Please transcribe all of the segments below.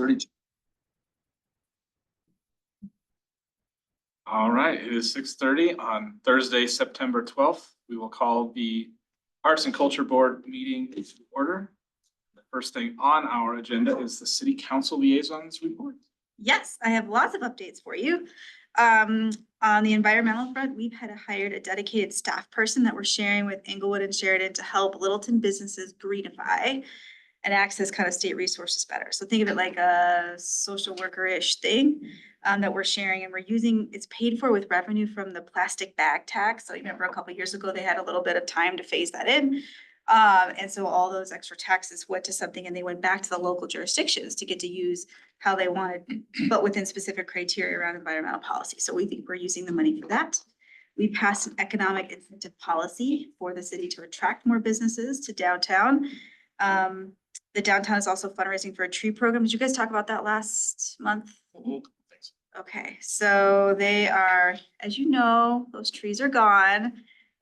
6:32. All right, it is 6:30 on Thursday, September 12th. We will call the Arts and Culture Board meeting to order. The first thing on our agenda is the City Council Liaisons Report. Yes, I have lots of updates for you. On the environmental front, we've hired a dedicated staff person that we're sharing with Englewood and Sheridan to help Littleton businesses greenify and access kind of state resources better. So think of it like a social worker-ish thing that we're sharing, and we're using, it's paid for with revenue from the plastic bag tax. So you remember a couple of years ago, they had a little bit of time to phase that in. And so all those extra taxes went to something and they went back to the local jurisdictions to get to use how they wanted, but within specific criteria around environmental policy. So we think we're using the money for that. We passed an economic incentive policy for the city to attract more businesses to downtown. The downtown is also fundraising for a tree program. Did you guys talk about that last month? Okay, so they are, as you know, those trees are gone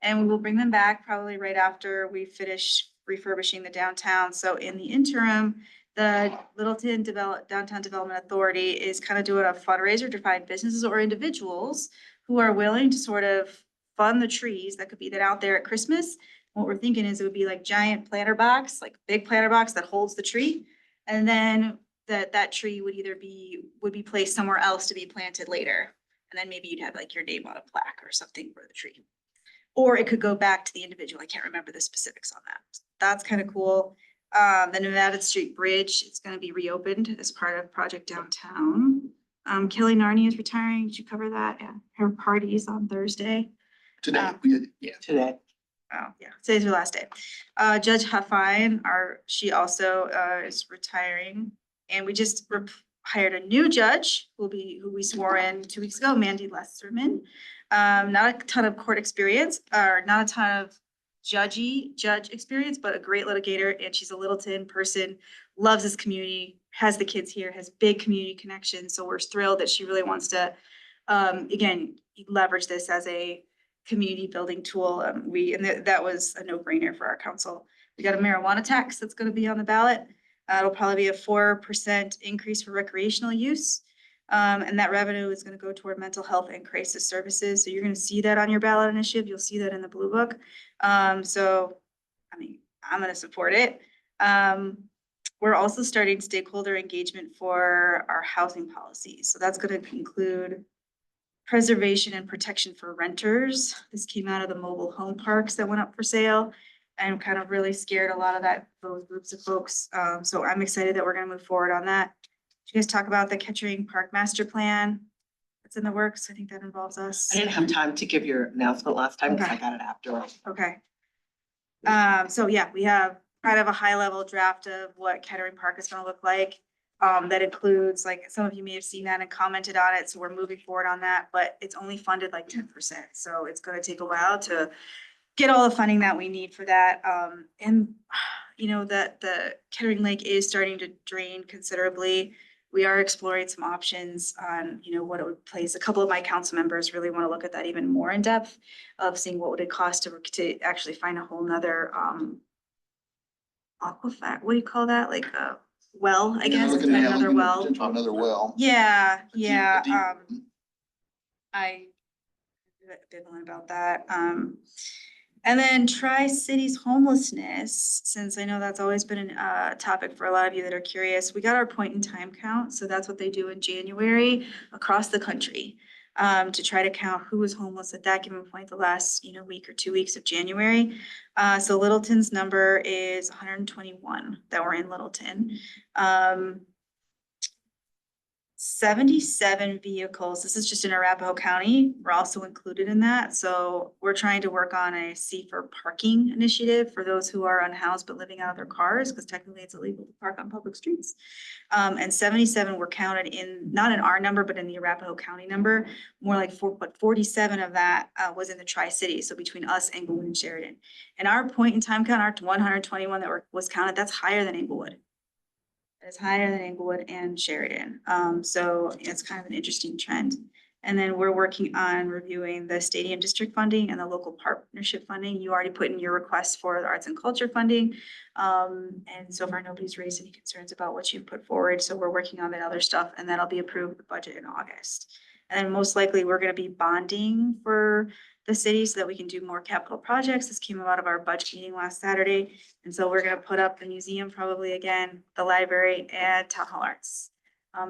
and we will bring them back probably right after we finish refurbishing the downtown. So in the interim, the Littleton Downtown Development Authority is kind of doing a fundraiser to find businesses or individuals who are willing to sort of fund the trees that could be that out there at Christmas. What we're thinking is it would be like giant planter box, like big planter box that holds the tree. And then that tree would either be placed somewhere else to be planted later. And then maybe you'd have like your name on a plaque or something for the tree. Or it could go back to the individual. I can't remember the specifics on that. That's kind of cool. The Nevada Street Bridge is going to be reopened as part of Project Downtown. Kelly Narney is retiring. Did you cover that? Yeah. Her party's on Thursday. Today, we did, yeah. Today. Oh, yeah, today's her last day. Judge Huffine, she also is retiring. And we just hired a new judge who we swore in 2 weeks ago, Mandy Lesserman. Not a ton of court experience, or not a ton of judge experience, but a great litigator. And she's a Littleton person, loves this community, has the kids here, has big community connections. So we're thrilled that she really wants to, again, leverage this as a community building tool. That was a no-brainer for our council. We got a marijuana tax that's going to be on the ballot. It'll probably be a 4% increase for recreational use. And that revenue is going to go toward mental health and crisis services. So you're going to see that on your ballot initiative. You'll see that in the blue book. So, I mean, I'm going to support it. We're also starting stakeholder engagement for our housing policy. So that's going to include preservation and protection for renters. This came out of the mobile home parks that went up for sale and kind of really scared a lot of those groups of folks. So I'm excited that we're going to move forward on that. Did you guys talk about the Kettering Park Master Plan? It's in the works. I think that involves us. I didn't have time to give your announcement last time because Okay. I got it afterwards. Okay. So yeah, we have kind of a high level draft of what Kettering Park is going to look like. That includes, like, some of you may have seen that and commented on it. So we're moving forward on that, but it's only funded like 10%. So it's going to take a while to get all the funding that we need for that. And you know, that the Kettering Lake is starting to drain considerably. We are exploring some options on, you know, what it would place. A couple of my council members really want to look at that even more in depth of seeing what would it cost to actually find a whole nother aquifer. What do you call that? Like a well, I guess. Looking at Another well. Another well. Yeah, A deep- yeah. a deep- I ambivalent about that. And then Tri-Cities homelessness, since I know that's always been a topic for a lot of you that are curious. We got our point in time count. So that's what they do in January across the country to try to count who was homeless at that given point the last, you know, week or 2 weeks of January. So Littleton's number is 121 that were in Littleton. 77 vehicles. This is just in Arapahoe County. We're also included in that. So we're trying to work on a safer parking initiative for those who are unhoused but living out of their cars, because technically it's illegal to park on public streets. And 77 were counted in, not in our number, but in the Arapahoe County number. More like 47 of that was in the Tri-City. So between us, Englewood, and Sheridan. And our point in time count, our 121 that was counted, that's higher than Englewood. It's higher than Englewood and Sheridan. So it's kind of an interesting trend. And then we're working on reviewing the stadium district funding and the local partnership funding. You already put in your request for the arts and culture funding. And so far, nobody's raised any concerns about what you've put forward. So we're working on that other stuff, and that'll be approved with the budget in August. And then most likely, we're gonna be bonding for the city so that we can do more capital projects. This came out of our budget meeting last Saturday. And so we're gonna put up the museum probably again, the library and town hall arts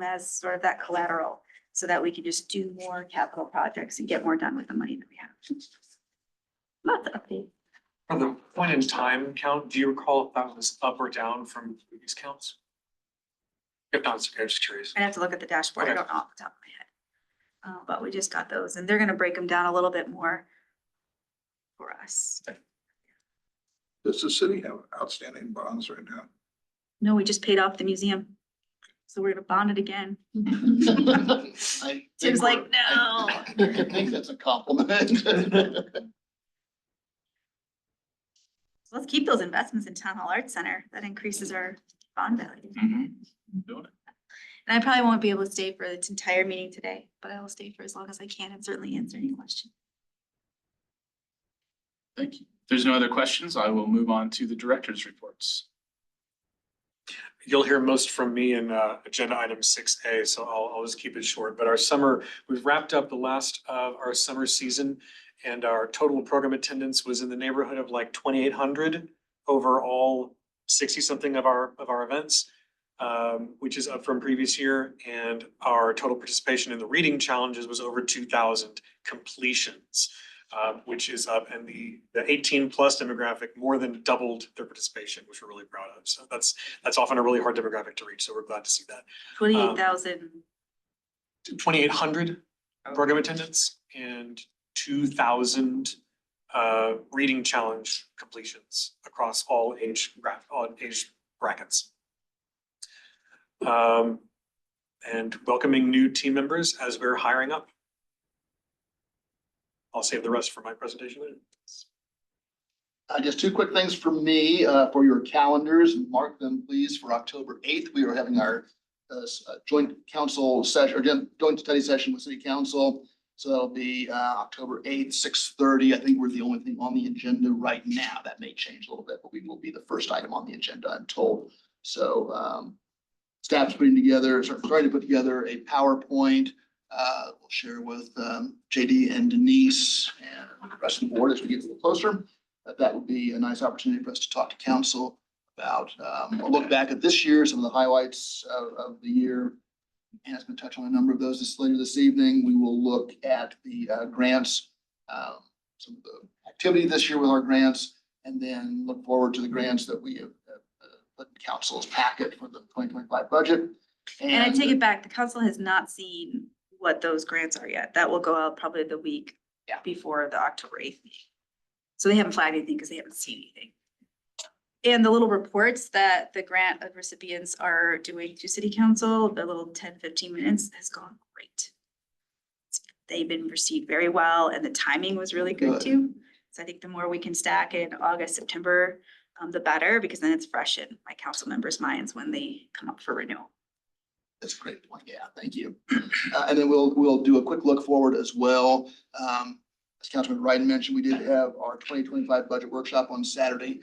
as sort of that collateral, so that we can just do more capital projects and get more done with the money that we have. Lots of updates. For the point in time count, do you recall if that was up or down from previous counts? If not, it's okay, I'm just curious. I'd have to look at the dashboard. I Okay. don't know off the top of my head. But we just got those, and they're gonna break them down a little bit more for us. Does the city have outstanding bonds right now? No, we just paid off the museum. So we're gonna bond it again. Tim's like, no. I think that's a compliment. So let's keep those investments in Town Hall Arts Center. That increases our bond value. Doing it. And I probably won't be able to stay for its entire meeting today, but I will stay for as long as I can and certainly answer any questions. Thank you. If there's no other questions, I will move on to the director's reports. You'll hear most from me in agenda item 6A, so I'll just keep it short. But we've wrapped up the last of our summer season, and our total program attendance was in the neighborhood of like 2,800 over all 60-something of our events, which is up from previous year. And our total participation in the reading challenges was over 2,000 completions, which is up, and the 18+ demographic more than doubled their participation, which we're really proud of. So that's often a really hard demographic to reach. So we're glad to see that. 28,000. 2,800 program attendance and 2,000 reading challenge completions across all age brackets. And welcoming new team members as we're hiring up. I'll save the rest for my presentation later. Just two quick things from me, for your calendars. Mark them, please, for October 8th. We are having our joint council session, or joint study session with city council. So that'll be October 8th, 6:30. I think we're the only thing on the agenda right now. That may change a little bit, but we will be the first item on the agenda, I'm told. So staff's trying to put together a PowerPoint. We'll share with JD and Denise and the rest of the board as we get a little closer. That would be a nice opportunity for us to talk to council about a look back at this year, some of the highlights of the year. And it's going to touch on a number of those later this evening. We will look at the grants, some of the activity this year with our grants, and then look forward to the grants that we have put in council's packet for the 2025 budget. And I take it back, the council has not seen what those grants are yet. That will go out probably the week before the October 8th meeting. So they haven't flagged anything because they haven't seen anything. And the little reports that the grant recipients are doing to city council, the little 10-15 minutes has gone great. They've been received very well, and the timing was really good too. So I think the more we can stack in August, September, the better, because then it's fresh in my council members' minds when they come up for renewal. That's a great point. Yeah, thank you. And then we'll do a quick look forward as well. As Councilman Wright mentioned, we did have our 2025 budget workshop on Saturday.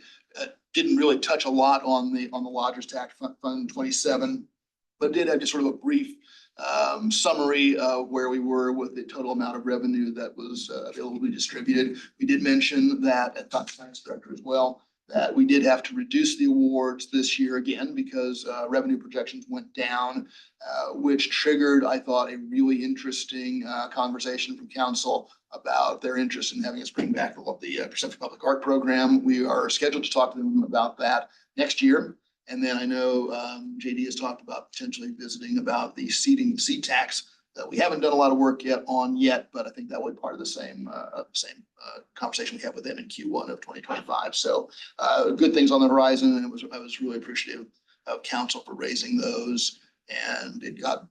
Didn't really touch a lot on the Lodgers Tax Fund 27, but did have just sort of a brief summary of where we were with the total amount of revenue that was available to be distributed. We did mention that at the finance director as well, that we did have to reduce the awards this year again because revenue projections went down, which triggered, I thought, a really interesting conversation from council about their interest in having us bring back the Perception Public Art Program. We are scheduled to talk to them about that next year. And then I know JD has talked about potentially visiting about the seat tax that we haven't done a lot of work yet, but I think that would be part of the same conversation we had with them in Q1 of 2025. So good things on the horizon, and I was really appreciative of council for raising those, and it got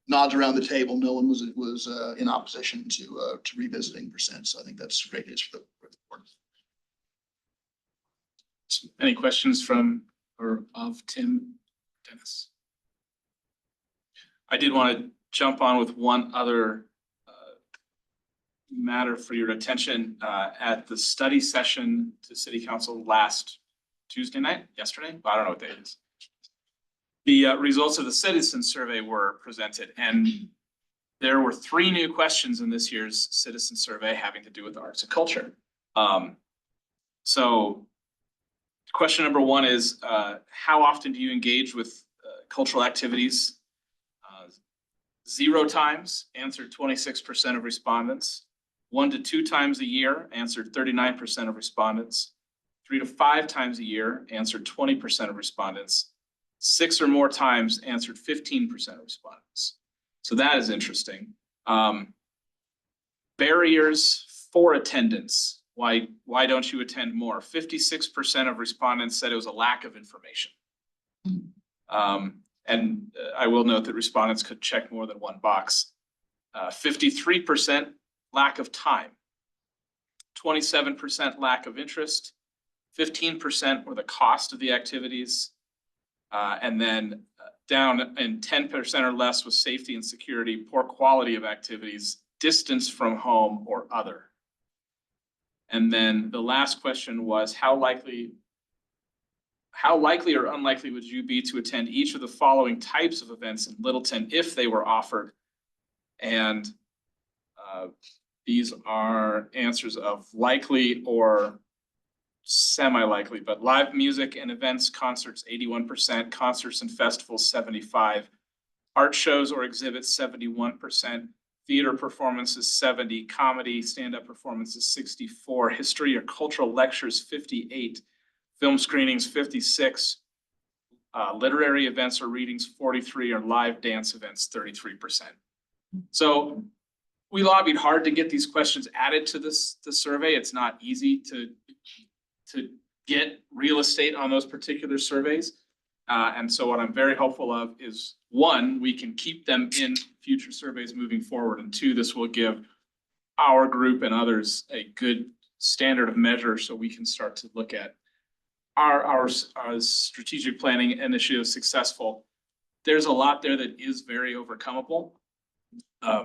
nods around the table. No one was in opposition to revisiting percent. So I think that's great news for the board. Any questions from or of Tim, Dennis? I did want to jump on with one other matter for your attention. At the study session to City Council last yesterday, I don't know what day it is. The results of the citizen survey were presented, and there were 3 new questions in this year's citizen survey having to do with arts and culture. So question number 1 is, how often do you engage with cultural activities? 0 times, answered 26% of respondents. 1 to 2 times a year, answered 39% of respondents. 3 to 5 times a year, answered 20% of respondents. 6 or more times, answered 15% of respondents. So that is interesting. Barriers for attendance. Why don't you attend more? 56% of respondents said it was a lack of information. And I will note that respondents could check more than 1 box. 53% lack of time. 27% lack of interest. 15% were the cost of the activities. And then down in 10% or less was safety and security, poor quality of activities, distance from home or other. And then the last question was, how likely or unlikely would you be to attend each of the following types of events in Littleton if they were offered? And these are answers of likely or semi-likely, but live music and events, concerts, 81%, concerts and festivals, 75%, art shows or exhibits, 71%, theater performances, 70%, comedy, stand-up performances, 64%, history or cultural lectures, 58%, film screenings, 56%, literary events or readings, 43%, or live dance events, 33%. So we lobbied hard to get these questions added to the survey. It's not easy to get real estate on those particular surveys. And so what I'm very hopeful of is, 1, we can keep them in future surveys moving forward. And 2, this will give our group and others a good standard of measure so we can start to look at our strategic planning initiative successful. There's a lot there that is very overcomable.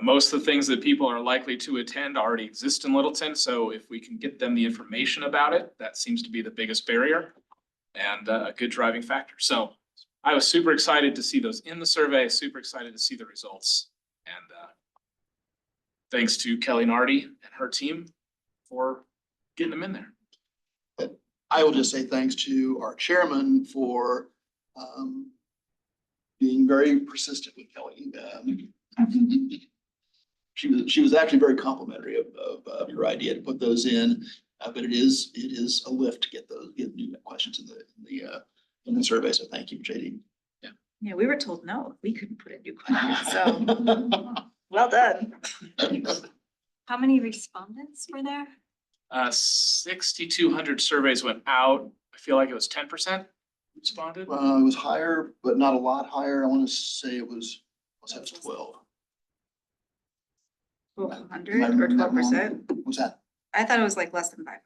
Most of the things that people are likely to attend already exist in Littleton. So if we can get them the information about it, that seems to be the biggest barrier and a good driving factor. So I was super excited to see those in the survey, super excited to see the results. And thanks to Kelly Nardi and her team for getting them in there. I will just say thanks to our chairman for being very persistent with Kelly. She was actually very complimentary of your idea to put those in, but it is a lift to get new questions in the survey. So thank you, JD. Yeah, we were told no, we couldn't put in new questions, so well done. How many respondents were there? 6,200 surveys went out. I feel like it was 10% responded. It was higher, but not a lot higher. I want to say it was 12. 1,200 or 12%? What's that? I thought it was like less than 500.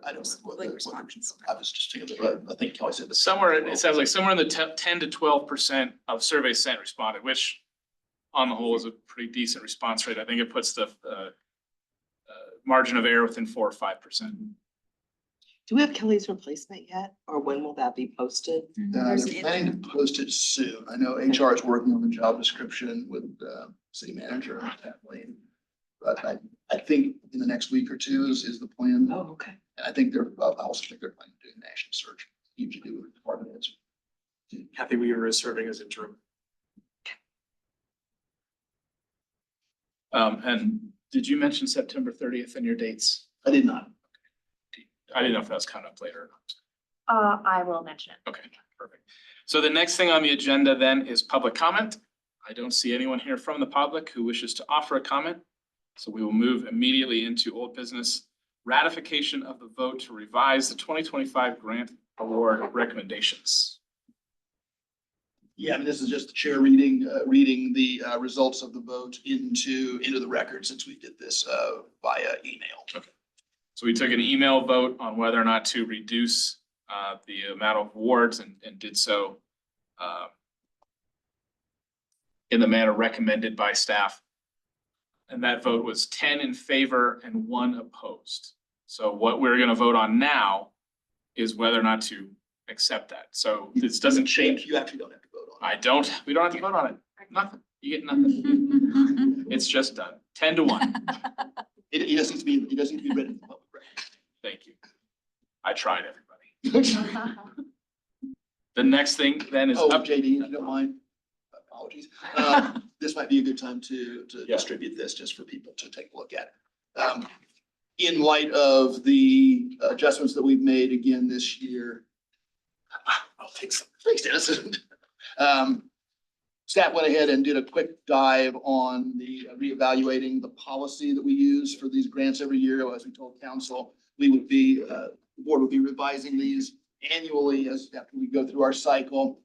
I don't know what Like the respondents. I was just thinking, but I think Kelly said this. It sounds like somewhere in the 10 to 12% of surveys sent responded, which on the whole is a pretty decent response rate. I think it puts the margin of error within 4 or 5%. Do we have Kelly's replacement yet, or when will that be posted? They're planning to post it soon. I know HR is working on the job description with city manager and Kathleen. But I think in the next week or 2 is the plan. Oh, okay. And I think I also think they're planning to do a national search. Usually do with department heads. Kathy Weaver is serving as interim. And did you mention September 30th in your dates? I did not. I didn't know if that was coming up later or not. I will mention it. Okay, perfect. So the next thing on the agenda then is public comment. I don't see anyone here from the public who wishes to offer a comment. So we will move immediately into old business, ratification of the vote to revise the 2025 grant award recommendations. Yeah, I mean, this is just the chair reading the results of the vote into the record since we did this via email. Okay. So we took an email vote on whether or not to reduce the amount of awards and did so in the manner recommended by staff. And that vote was 10 in favor and 1 opposed. So what we're gonna vote on now is whether or not to accept that. So this doesn't change. You actually don't have to vote on We don't have to vote on it. Nothing. You get nothing. It's just done. 10-1. it. It doesn't need to be read in the public record. Thank you. I tried, everybody. The next thing then is Oh, up. JD, if you don't mind, apologies. This might be a good time to Yeah. distribute this just for people to take a look at. In light of the adjustments that we've made again this year. I'll take some. Thanks, Dennis. Staff went ahead and did a quick dive on the reevaluating the policy that we use for these grants every year. As we told council, the board would be revising these annually after we go through our cycle.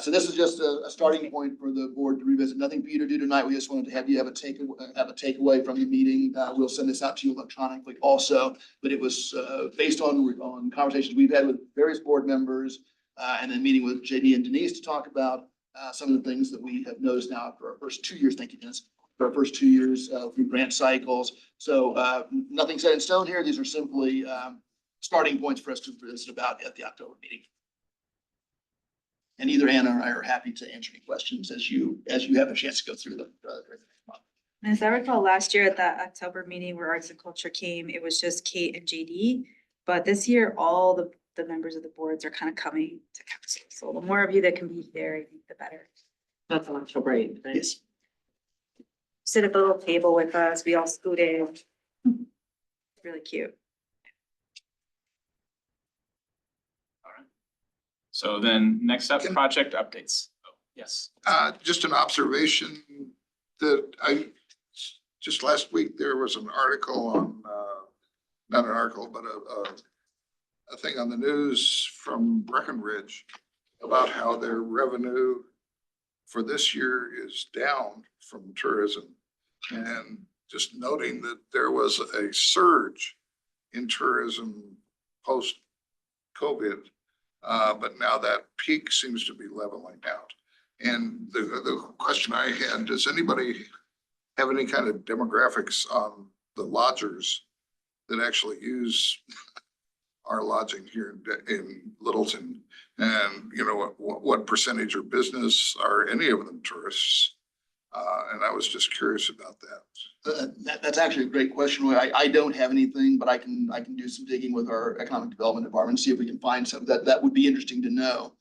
So this is just a starting point for the board to revisit. Nothing for you to do tonight. We just wanted to have you have a takeaway from the meeting. We'll send this out to you electronically also, but it was based on conversations we've had with various board members and then meeting with JD and Denise to talk about some of the things that we have noticed now for our first 2 years. Thank you, Dennis. For our first 2 years through grant cycles. So nothing set in stone here. These are simply starting points for us to visit about at the October meeting. And either Anna or I are happy to answer any questions as you have a chance to go through them. As I recall, last year at that October meeting where Arts and Culture came, it was just Kate and JD. But this year, all the members of the boards are kind of coming to council. So the more of you that can be there, I think the better. That's on October 8th, right? Yes. Sit at the little table with us, we all scoot in. Really cute. So then next up, project updates. Oh, yes. Just an observation that just last week, there was an article on, not an article, but a thing on the news from Breckenridge about how their revenue for this year is down from tourism. And just noting that there was a surge in tourism post-COVID. But now that peak seems to be leveling out. And the question I had, does anybody have any kind of demographics on the lodgers that actually use our lodging here in Littleton? And you know, what percentage are business? Are any of them tourists? And I was just curious about that. That's actually a great question. I don't have anything, but I can do some digging with our economic development department and see if we can find some. That would be interesting to know.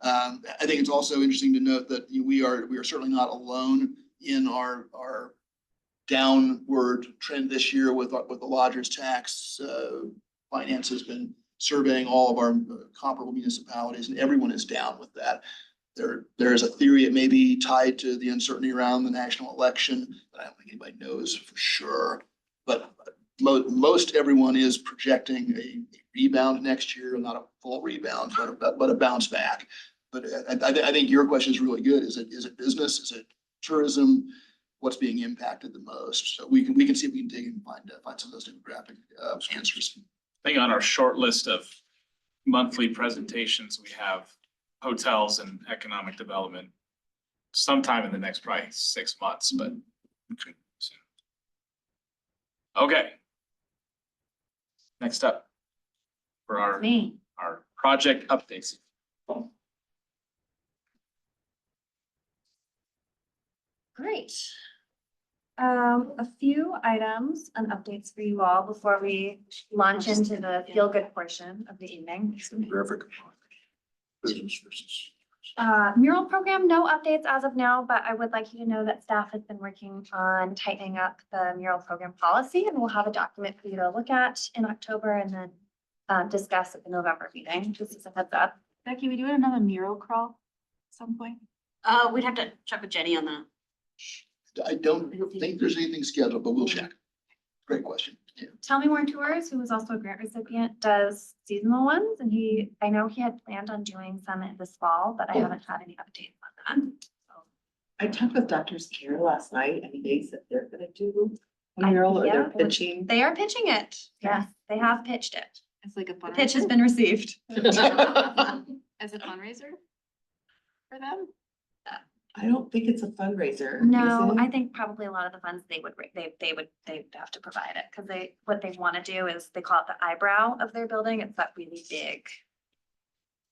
I think it's also interesting to note that we are certainly not alone in our downward trend this year with the lodgers tax. Finance has been surveying all of our comparable municipalities, and everyone is down with that. There is a theory it may be tied to the uncertainty around the national election, but I don't think anybody knows for sure. But most everyone is projecting a rebound next year, not a full rebound, but a bounce back. But I think your question is really good. Is it business? Is it tourism? What's being impacted the most? So we can see if we can dig and find some of those demographic answers. I think on our short list of monthly presentations, we have hotels and economic development sometime in the next probably 6 months, but soon. Okay. Next up for our project updates. Great. A few items and updates for you all before we launch into the feel-good portion of the evening. Graphic. Business versus. Mural program, no updates as of now, but I would like you to know that staff has been working on tightening up the mural program policy, and we'll have a document for you to look at in October and then discuss at the November meeting. Just as a heads up. Becky, we doing another mural crawl at some point? We'd have to check with Jenny on that. I don't think there's anything scheduled, but we'll check. Great question. Yeah. Tell Me More Tours, who was also a grant recipient, does seasonal ones, and I know he had planned on doing some this fall, but I haven't had any updates on that. So, I talked with Dr. Scare last night and they said they're gonna do a mural or they're yeah, pitching. they are pitching it. Yes, they have pitched it. It's like a The pitch has been received. As a fundraiser for them? I don't think it's a fundraiser. No, is it? I think probably a lot of the funds they'd have to provide it, because what they want to do is, they call it the eyebrow of their building. It's that really big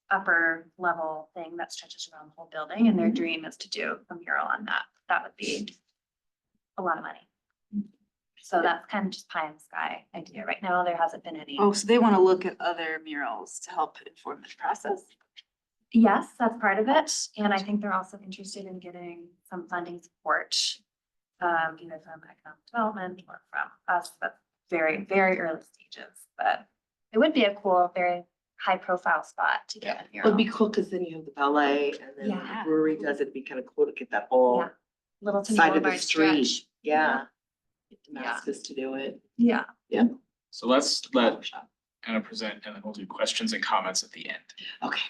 upper level thing that stretches around the whole building, and their dream is to do a mural on that. That would be a lot of money. So that's kind of just pie in the sky idea. Right now, there hasn't been any. Oh, so they want to look at other murals to help inform the process. Yes, that's part of it. And I think they're also interested in getting some funding support, either from economic development or from us, but very, very early stages. But it would be a cool, very high profile spot to get a It'd mural. be cool because then you have the ballet and then when Yeah. the brewery does it, it'd be kind of cool to get that whole Yeah. Littleton side of the Boulevard street. stretch. Yeah. Get Yeah. Damascus to do it. Yeah. So let's let Anna present and then we'll do questions and comments at the end. Okay.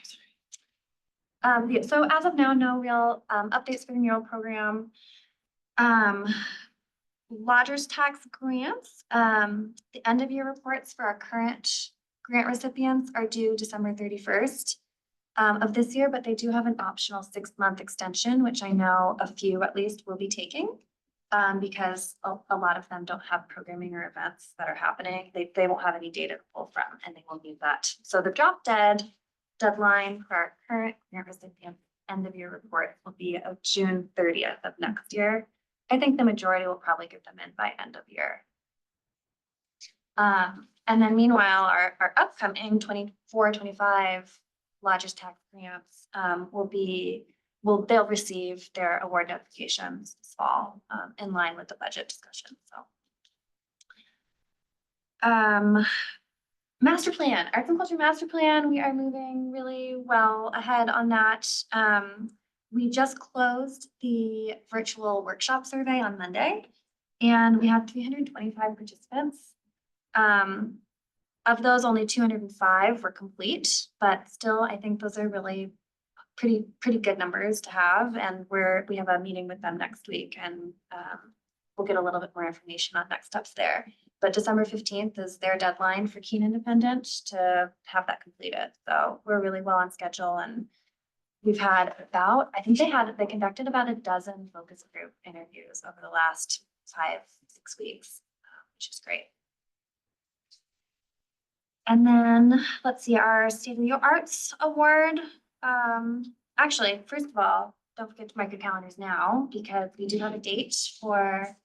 Yeah, so as of now, no real updates for the mural program. Lodgers tax grants, the end of year reports for our current grant recipients are due December 31st of this year, but they do have an optional 6-month extension, which I know a few at least will be taking. Because a lot of them don't have programming or events that are happening. They won't have any data to pull from, and they will need that. So the drop deadline for our current grant recipient end of year report will be of June 30th of next year. I think the majority will probably get them in by end of year. And then meanwhile, our upcoming 24-25 Lodgers tax grants they'll receive their award notifications this fall, in line with the budget discussion, so. Master plan, arts and culture master plan, we are moving really well ahead on that. We just closed the virtual workshop survey on Monday, and we had 325 participants. Of those, only 205 were complete, but still, I think those are really pretty good numbers to have, and we have a meeting with them next week, and we'll get a little bit more information on next steps there. But December 15th is their deadline for Keene Independent to have that completed. So we're really well on schedule, and we've had they conducted about a dozen focus group interviews over the last 5-6 weeks, which is great. And then let's see, our State of the Arts Award. Actually, first of all, don't forget to mark your calendars now, because we do have a date for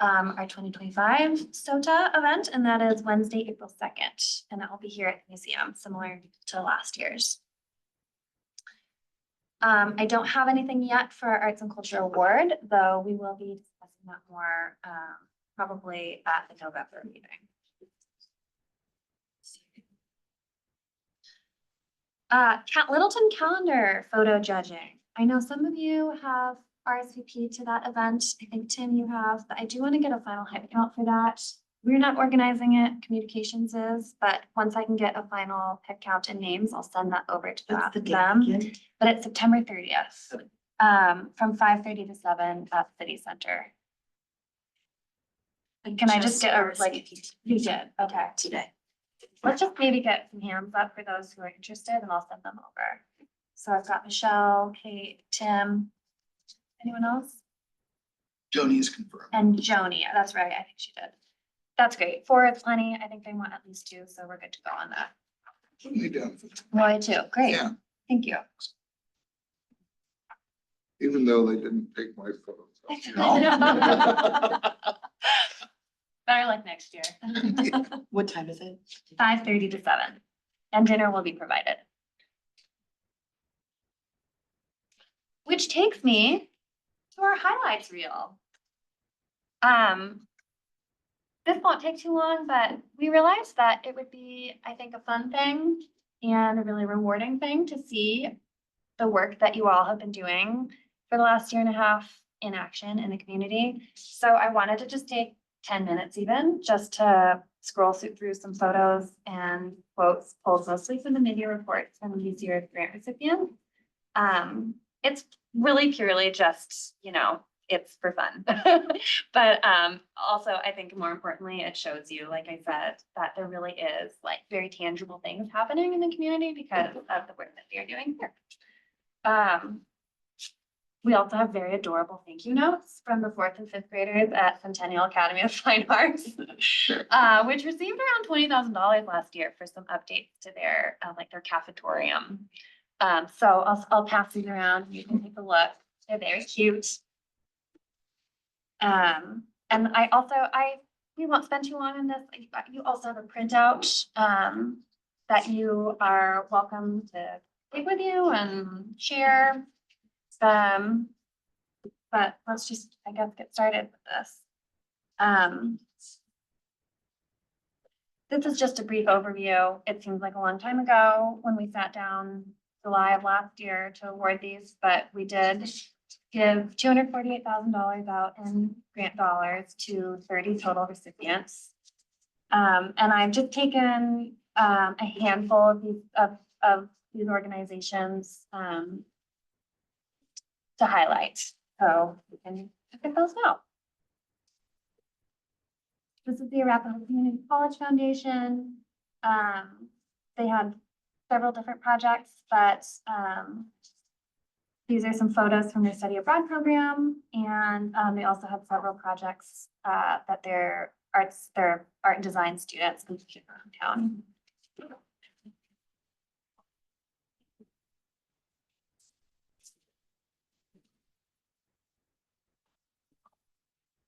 our 2025 SOTA event, and that is Wednesday, April 2nd, and that will be here at the museum, similar to last year's. I don't have anything yet for our Arts and Culture Award, though we will be discussing that more probably at the November meeting. Littleton calendar photo judging. I know some of you have RSVP to that event. I think Tim, you have, but I do want to get a final head count for that. We're not organizing it, communications is, but once I can get a final head count and names, I'll send that over to What's the date them. again? But it's September 30th, from 5:30 to 7 at City Center. Can I just get you did, okay. Today. Let's just maybe get some hands up for those who are interested, and I'll send them over. So I've got Michelle, Kate, Tim, anyone else? Joni is confirmed. And Joni, that's right, I think she did. That's great. 4 is plenty. I think they want at least 2, so we're good to go on that. Put me down for that, Roy too, great, Yeah. thank you. even though they didn't take my photos. Better luck next year. What time is it? 5:30 to 7, and dinner will be provided. Which takes me to our highlights reel. This won't take too long, but we realized that it would be, I think, a fun thing and a really rewarding thing to see the work that you all have been doing for the last 1.5 years in action in the community. So I wanted to just take 10 minutes even, just to scroll through some photos and quotes pulled mostly from the media reports from this year's grant recipient. It's really purely just, it's for fun. But also, I think more importantly, it shows you, like I said, that there really is like very tangible things happening in the community because of the work that we are doing here. We also have very adorable thank you notes from the 4th and 5th graders at Centennial Academy of Fine Arts, which received around $20,000 last year for some updates to their, like their cafetorium. So I'll pass these around. You can take a look. They're very cute. And we won't spend too long on this. You also have a printout, that you are welcome to take with you and share. But let's just, I guess, get started with this. This is just a brief overview. It seems like a long time ago when we sat down July of last year to award these, but we did give $248,000 out in grant dollars to 30 total recipients. And I've just taken a handful of these organizations to highlight. So we can look at those now. This is the Arapahoe Community College Foundation. They had several different projects, but these are some photos from their study abroad program. And they also have several projects that their art and design students completed around town.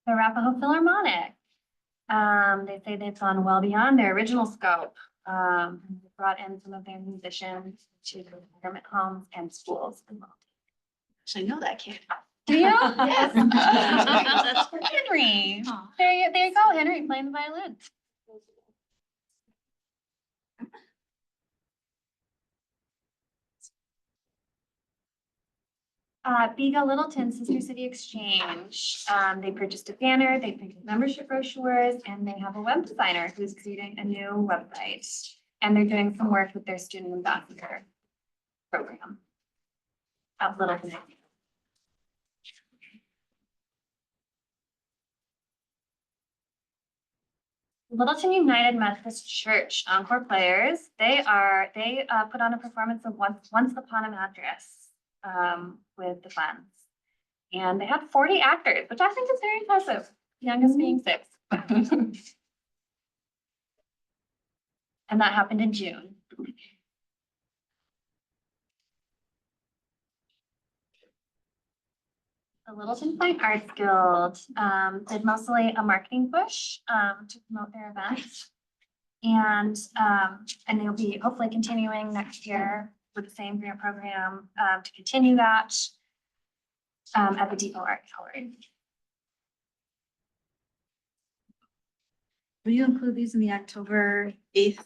The Arapahoe Philharmonic. They say they've gone well beyond their original scope. And they brought in some of their musicians to retirement homes and schools. Actually know that kid. Do you? Yes. That's for Henry. Aw. There you go, Henry playing the violin. Biga Littleton Sister City Exchange. They purchased a banner, they printed membership brochures, and they have a web designer who's creating a new website. And they're doing some work with their student ambassador program at Littleton. Littleton United Methodist Church Encore Players. They put on a performance of Once Upon a Mattress with the funds. And they had 40 actors, which I think is very impressive, the youngest being 6. And that happened in June. The Littleton Fine Arts Guild did mostly a marketing push to promote their events. And they'll be hopefully continuing next year with the same grant program to continue that at the Depot Art Gallery. Will you include these in the October 8th?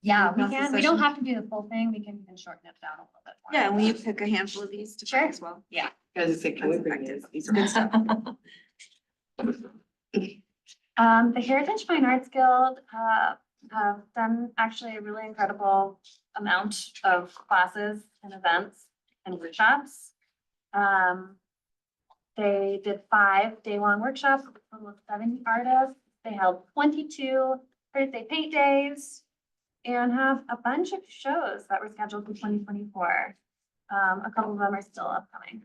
Yeah, we Council can. We don't session? have to do the full thing. We can even shorten it down a little bit more. Yeah, will you pick a handful of these to Sure. share as well? Yeah. I was just saying, can we That's bring effective. these are good stuff. The Heritage Fine Arts Guild have done actually a really incredible amount of classes and events and workshops. They did 5 day-long workshops with a total of 70 artists. They held 22 birthday paint days and have a bunch of shows that were scheduled for 2024. A couple of them are still upcoming.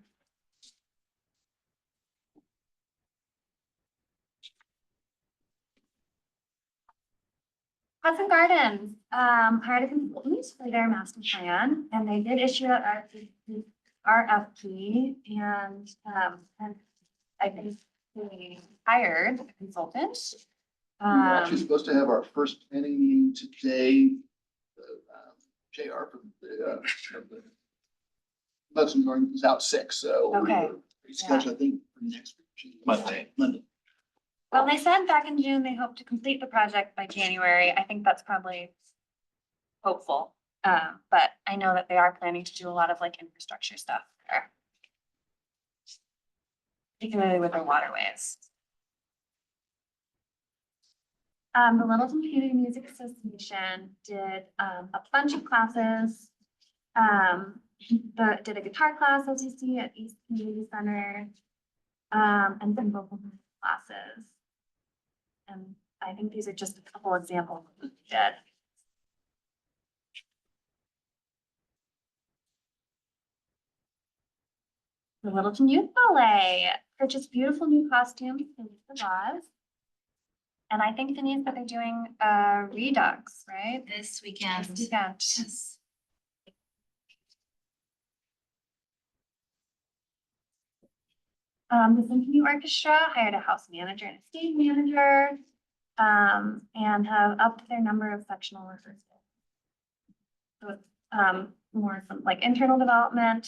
Hudson Gardens hired a consultant for their master plan, and they did issue an RFP, and I think they hired a consultant. We're actually supposed to have our first planning meeting today. JR from the Hudson Garden is out sick, so. Okay. Scheduled, I think, for next week. Monday. Well, they said back in June, they hope to complete the project by January. I think that's probably hopeful. But I know that they are planning to do a lot of like infrastructure stuff there. Particularly with their waterways. The Littleton Community Music Association did a bunch of classes. Did a guitar class, as you see, at East Community Center, and some vocal classes. And I think these are just a couple examples of what we did. The Littleton Youth Ballet purchased beautiful new costumes for the Vaz. And I think, Denise, that they're doing Redux, right? This weekend. This weekend. Yes. The Symphony Orchestra hired a house manager and a stage manager, and have upped their number of sectional rehearsals. So it's, more some like internal development,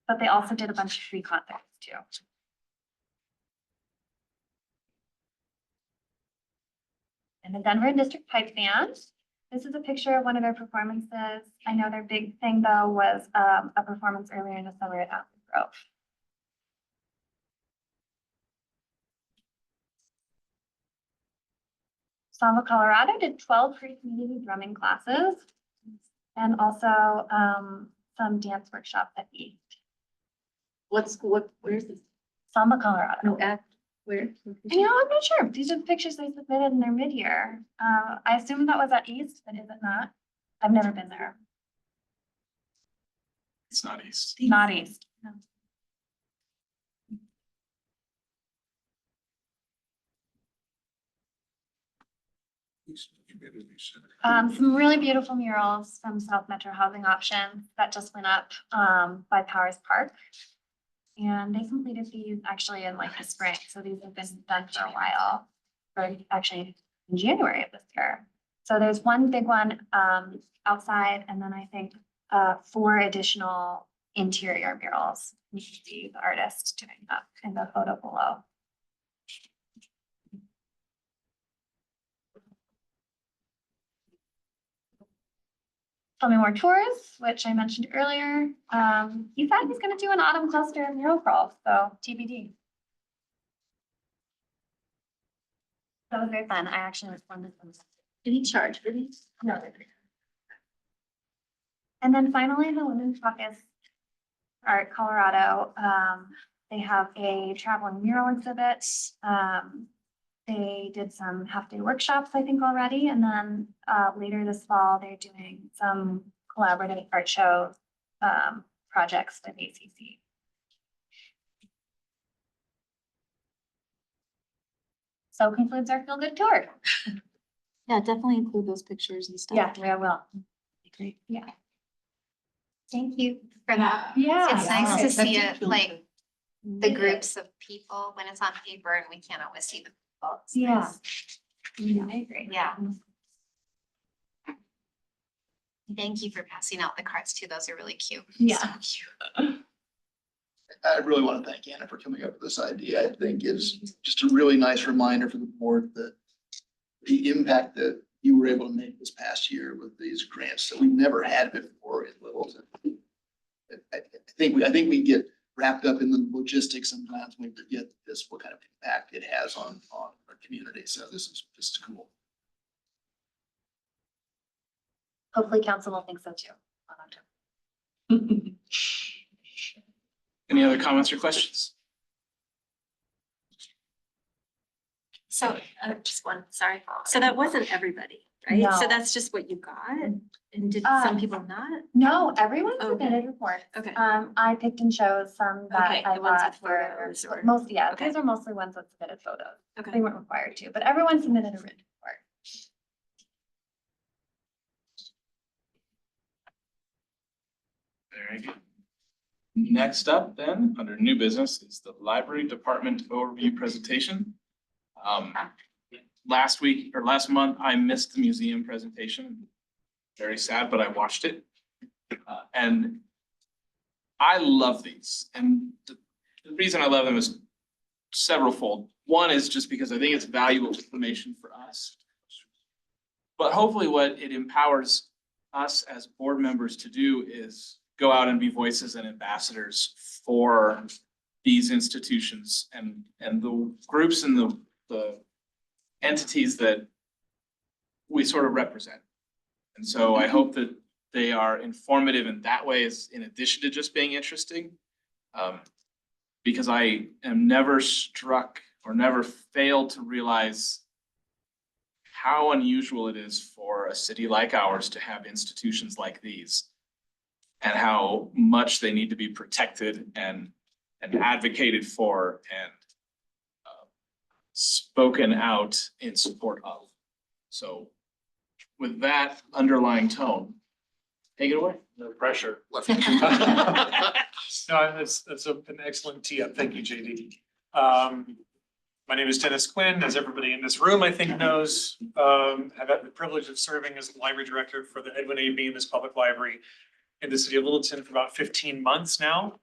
but they also did a bunch of free concerts too. And the Denver District Pipe Band. This is a picture of one of their performances. I know their big thing though was a performance earlier in the summer at Apple Grove. Samba Colorado did 12 free community drumming classes and also some dance workshops at E. Where's this? Samba Colorado. No, where? You know, I'm not sure. These are the pictures they submitted in their mid-year. I assume that was at East, but is it not? I've never been there. It's not East. Not East. No. Community center. Some really beautiful murals from South Metro Housing Options that just went up by Powers Park. And they completed these actually in like the spring, so these have been done for a while, or actually in January of this year. So there's one big one outside, and then I think 4 additional interior murals. You can see the artist doing that in the photo below. Filming more tours, which I mentioned earlier. He said he's gonna do an autumn cluster mural crawl, so TBD. That was very fun. I actually was one of them. Did he charge for these? No. And then finally, the Women's Caucus Art Colorado, they have a traveling mural exhibit. They did some half-day workshops, I think, already, and then later this fall, they're doing some collaborative art show projects with ACC. So concludes our Feel Good tour. Yeah, definitely include those pictures and stuff. Yeah, I will. Great. Yeah. Thank you for that. Yeah. It's nice to That see did it, feel like, good. the groups of people when it's on paper and we can't always see the people. It's Yeah. nice. Yeah, I agree. Yeah. Thank you for passing out the cards too. Those are really cute. Yeah. So cute. I really want to thank Anna for coming up with this idea. I think is just a really nice reminder for the board that the impact that you were able to make this past year with these grants that we've never had before in Littleton. I think we get wrapped up in the logistics sometimes when we forget this, what kind of impact it has on our community. So this is just cool. Hopefully council will think so too. Any other comments or questions? So, just one, sorry. So that wasn't everybody, right? No. So that's just what you got? And did some people not? No, everyone Okay. submitted reports. Okay. I picked and chose some Okay, that I the ones thought with were photos or- mostly, yeah, Okay. these are mostly ones that submitted photos. They Okay. weren't required to, but everyone submitted a written report. Very good. Next up then, under new business, is the library department overview presentation. Last week or last month, I missed the museum presentation. Very sad, but I watched it. And I love these. And the reason I love them is severalfold. One is just because I think it's valuable information for us. But hopefully what it empowers us as board members to do is go out and be voices and ambassadors for these institutions and the groups and the entities that we sort of represent. And so I hope that they are informative in that way, is in addition to just being interesting. Because I am never struck or never failed to realize how unusual it is for a city like ours to have institutions like these. and how much they need to be protected and advocated for and spoken out in support of. So with that underlying tone, take it away. No pressure. Left. No, that's an excellent tee up. Thank you, JD. My name is Dennis Quinn, as everybody in this room, I think, knows. I've had the privilege of serving as library director for the Edwin A. Bemis Public Library in the city of Littleton for about 15 months now,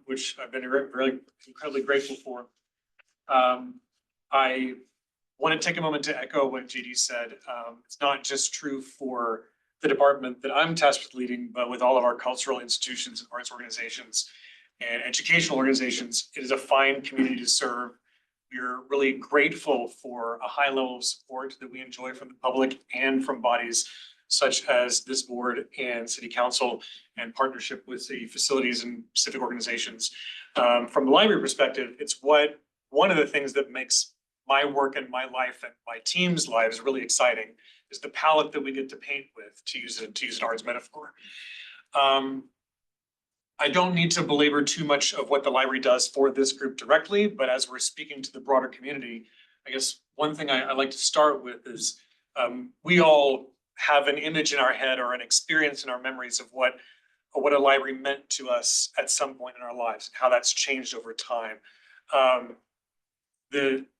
which I've been really incredibly grateful for. I want to take a moment to echo what JD said. It's not just true for the department that I'm tasked with leading, but with all of our cultural institutions and arts organizations and educational organizations. It is a fine community to serve. We're really grateful for a high level of support that we enjoy from the public and from bodies such as this board and city council and partnership with the facilities and civic organizations. From the library perspective, it's one of the things that makes my work and my life and my team's lives really exciting is the palette that we get to paint with, to use an arts metaphor. I don't need to belabor too much of what the library does for this group directly, but as we're speaking to the broader community, I guess one thing I like to start with is we all have an image in our head or an experience in our memories of what a library meant to us at some point in our lives and how that's changed over time.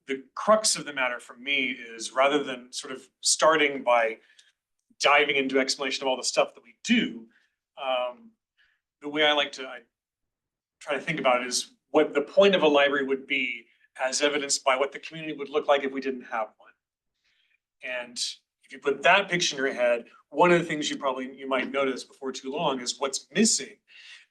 The crux of the matter for me is, rather than sort of starting by diving into explanation of all the stuff that we do, the way I try to think about it is what the point of a library would be as evidenced by what the community would look like if we didn't have one. And if you put that picture in your head, one of the things you might notice before too long is what's missing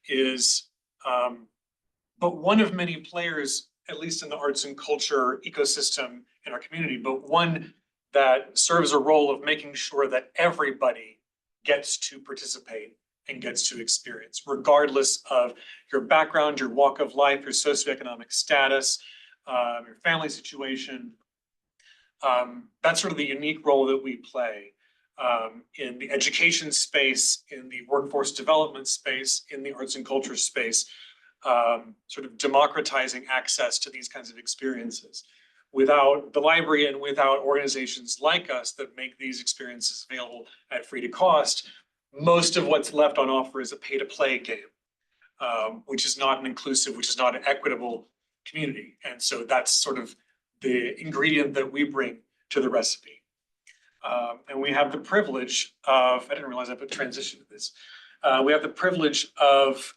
is but one of many players, at least in the arts and culture ecosystem in our community, but one that serves a role of making sure that everybody gets to participate and gets to experience, regardless of your background, your walk of life, your socioeconomic status, your family situation. That's sort of the unique role that we play in the education space, in the workforce development space, in the arts and culture space, sort of democratizing access to these kinds of experiences. Without the library and without organizations like us that make these experiences available at free to cost, most of what's left on offer is a pay-to-play game, which is not an inclusive, which is not an equitable community. And so that's sort of the ingredient that we bring to the recipe. And we have the privilege of, I didn't realize I put transition to this. We have the privilege of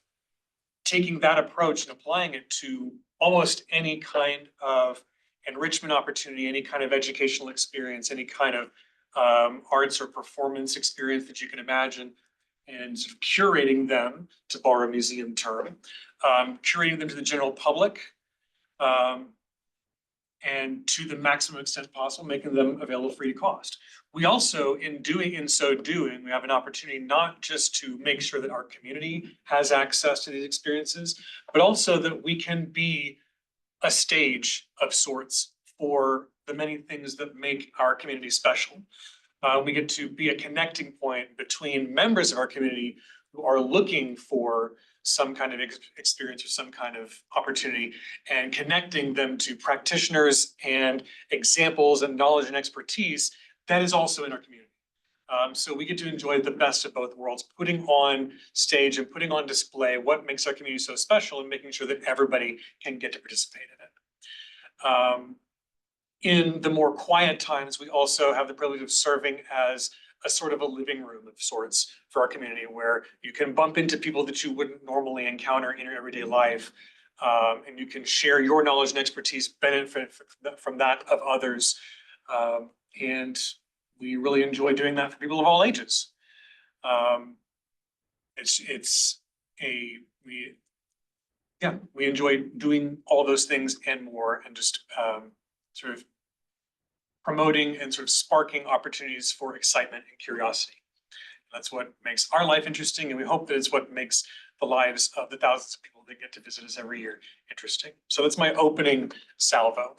taking that approach and applying it to almost any kind of enrichment opportunity, any kind of educational experience, any kind of arts or performance experience that you can imagine, and sort of curating them, to borrow a museum term, curating them to the general public, and to the maximum extent possible, making them available free to cost. We also, in so doing, we have an opportunity not just to make sure that our community has access to these experiences, but also that we can be a stage of sorts for the many things that make our community special. We get to be a connecting point between members of our community who are looking for some kind of experience or some kind of opportunity, and connecting them to practitioners and examples and knowledge and expertise that is also in our community. So we get to enjoy the best of both worlds, putting on stage and putting on display what makes our community so special and making sure that everybody can get to participate in it. In the more quiet times, we also have the privilege of serving as a sort of a living room of sorts for our community, where you can bump into people that you wouldn't normally encounter in your everyday life. And you can share your knowledge and expertise, benefit from that of others. And we really enjoy doing that for people of all ages. We enjoy doing all those things and more, and just sort of promoting and sort of sparking opportunities for excitement and curiosity. That's what makes our life interesting, and we hope that it's what makes the lives of the thousands of people that get to visit us every year interesting. So that's my opening salvo.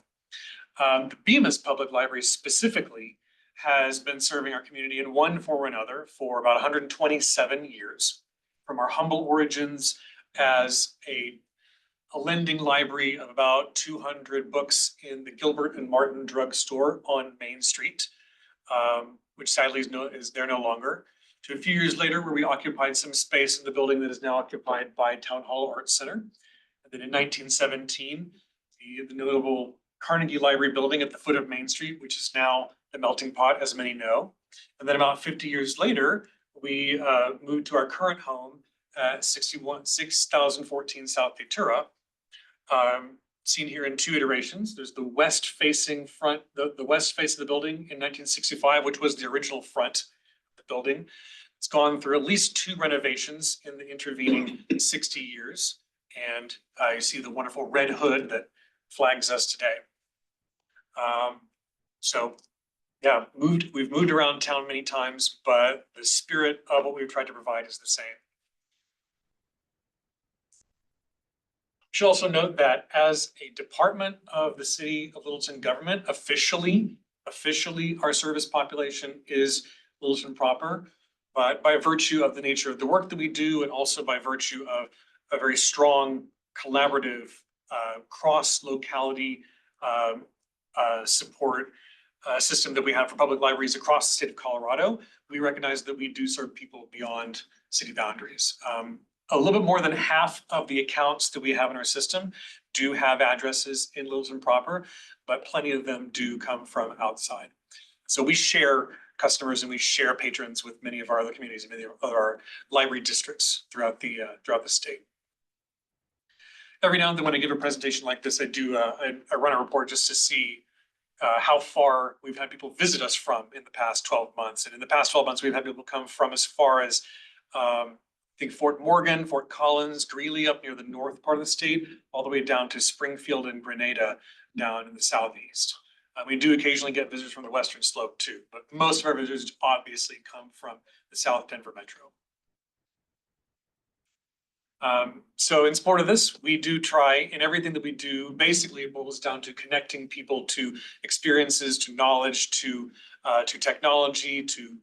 The Bemis Public Library specifically has been serving our community in one form or another for about 127 years. from our humble origins as a lending library of about 200 books in the Gilbert and Martin drugstore on Main Street, which sadly is there no longer, to a few years later where we occupied some space in the building that is now occupied by Town Hall Arts Center. And then in 1917, the notable Carnegie Library building at the foot of Main Street, which is now the Melting Pot, as many know. And then about 50 years later, we moved to our current home at 6014 South Datura. Seen here in two iterations. There's the west facing front, the west face of the building in 1965, which was the original front of the building. It's gone through at least 2 renovations in the intervening 60 years. And you see the wonderful red hood that flags us today. So yeah, we've moved around town many times, but the spirit of what we've tried to provide is the same. Should also note that as a department of the city of Littleton government, officially our service population is Littleton proper. But by virtue of the nature of the work that we do, and also by virtue of a very strong collaborative cross-locality support system that we have for public libraries across the state of Colorado, we recognize that we do serve people beyond city boundaries. A little bit more than half of the accounts that we have in our system do have addresses in Littleton proper, but plenty of them do come from outside. So we share customers and we share patrons with many of our other communities and many of our library districts throughout the state. Every now and then when I give a presentation like this, I run a report just to see how far we've had people visit us from in the past 12 months. And in the past 12 months, we've had people come from as far as I think Fort Morgan, Fort Collins, Greeley up near the north part of the state, all the way down to Springfield and Grenada down in the southeast. We do occasionally get visitors from the western slope too, but most of our visitors obviously come from the South Denver metro. So in support of this, we do try in everything that we do, basically it boils down to connecting people to experiences, to knowledge, to technology, to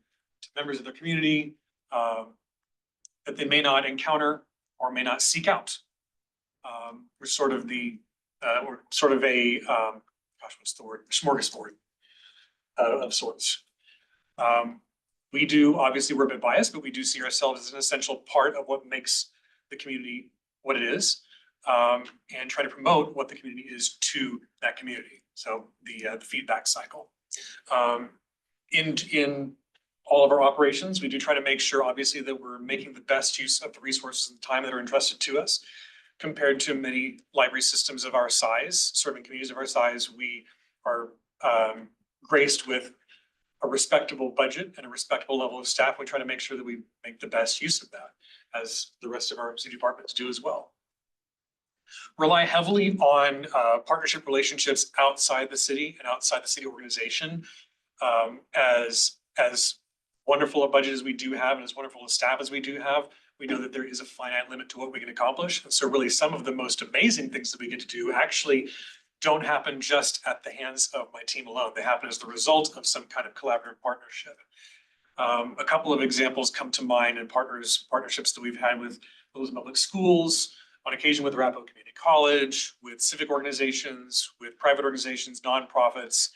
members of their community, that they may not encounter or may not seek out. We're sort of a, what's the word? Smorgasbord of sorts. We do, obviously we're a bit biased, but we do see ourselves as an essential part of what makes the community what it is, and try to promote what the community is to that community. So the feedback cycle. In all of our operations, we do try to make sure, obviously, that we're making the best use of the resources and time that are entrusted to us. Compared to many library systems of our size, serving communities of our size, we are graced with a respectable budget and a respectable level of staff. We try to make sure that we make the best use of that, as the rest of our city departments do as well. Rely heavily on partnership relationships outside the city and outside the city organization. As wonderful a budget as we do have and as wonderful a staff as we do have, we know that there is a finite limit to what we can accomplish. And so really some of the most amazing things that we get to do actually don't happen just at the hands of my team alone. They happen as the result of some kind of collaborative partnership. A couple of examples come to mind in partnerships that we've had with Littleton Public Schools, on occasion with Arapahoe Community College, with civic organizations, with private organizations, nonprofits.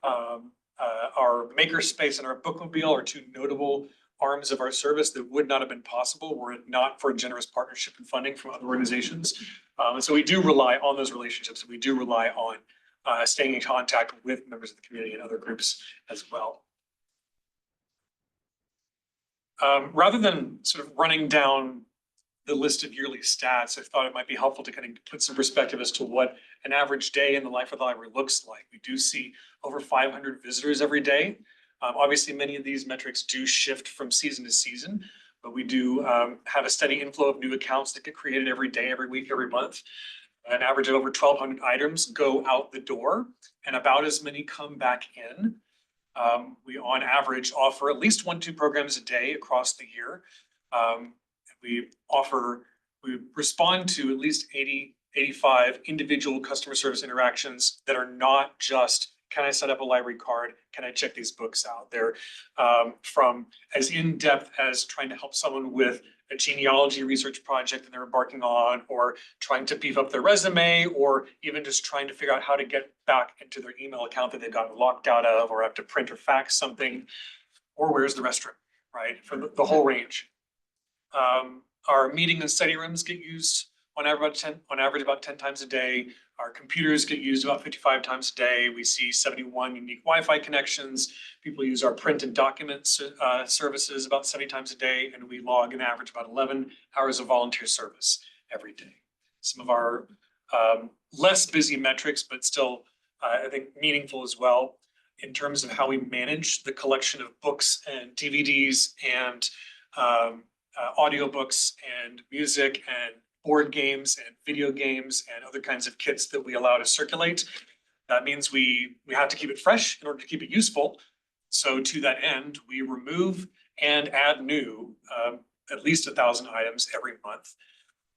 Our makerspace and our bookmobile are two notable arms of our service that would not have been possible were it not for a generous partnership and funding from other organizations. And so we do rely on those relationships, and we do rely on staying in contact with members of the community and other groups as well. Rather than sort of running down the list of yearly stats, I thought it might be helpful to kind of put some perspective as to what an average day in the life of the library looks like. We do see over 500 visitors every day. Obviously, many of these metrics do shift from season to season, but we do have a steady inflow of new accounts that get created every day, every week, every month. An average of over 1,200 items go out the door, and about as many come back in. We, on average, offer at least 1-2 programs a day across the year. We respond to at least 80-85 individual customer service interactions that are not just, can I set up a library card? Can I check these books out? They're from as in-depth as trying to help someone with a genealogy research project that they're embarking on, or trying to beef up their resume, or even just trying to figure out how to get back into their email account that they've gotten locked out of, or have to print or fax something, or where's the restroom, right? For the whole range. Our meeting and study rooms get used on average about 10 times a day. Our computers get used about 55 times a day. We see 71 unique Wi-Fi connections. People use our print and documents services about 70 times a day, and we log an average about 11 hours of volunteer service every day. Some of our less busy metrics, but still, I think, meaningful as well, in terms of how we manage the collection of books and DVDs and audiobooks and music and board games and video games and other kinds of kits that we allow to circulate. That means we have to keep it fresh in order to keep it useful. So to that end, we remove and add new at least 1,000 items every month.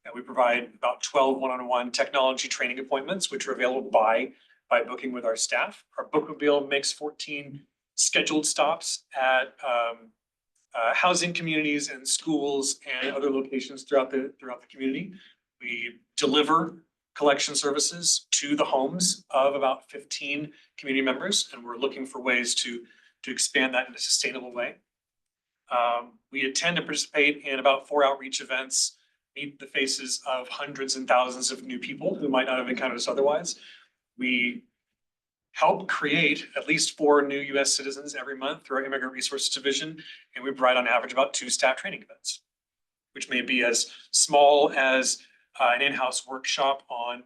And we provide about 12 one-on-one technology training appointments, which are available by booking with our staff. Our bookmobile makes 14 scheduled stops at housing communities and schools and other locations throughout the community. We deliver collection services to the homes of about 15 community members, and we're looking for ways to expand that in a sustainable way. We attend and participate in about 4 outreach events, meet the faces of hundreds and thousands of new people who might not have encountered us otherwise. We help create at least 4 new US citizens every month through our Immigrant Resources Division, and we provide on average about 2 staff training events, which may be as small as an in-house workshop on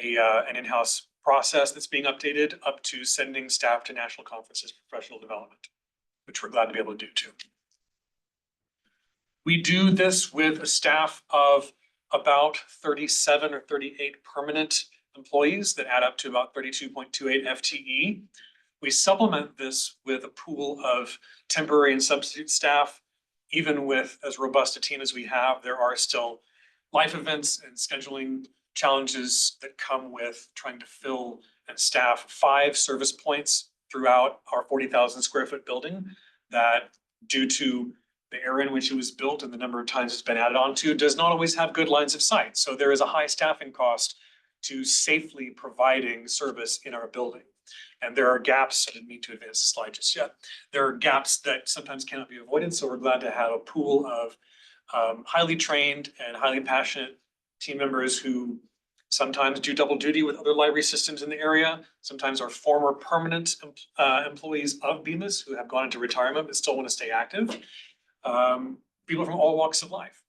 an in-house process that's being updated, up to sending staff to national conferences for professional development, which we're glad to be able to do too. We do this with a staff of about 37 or 38 permanent employees that add up to about 32.28 FTE. We supplement this with a pool of temporary and substitute staff. Even with as robust a team as we have, there are still life events and scheduling challenges that come with trying to fill and staff 5 service points throughout our 40,000 square foot building that, due to the area in which it was built and the number of times it's been added onto, does not always have good lines of sight. So there is a high staffing cost to safely providing service in our building. And there are gaps. I didn't mean to advance the slide just yet. There are gaps that sometimes cannot be avoided. So we're glad to have a pool of highly trained and highly passionate team members who sometimes do double duty with other library systems in the area. Sometimes are former permanent employees of Bemis who have gone into retirement but still want to stay active. People from all walks of life.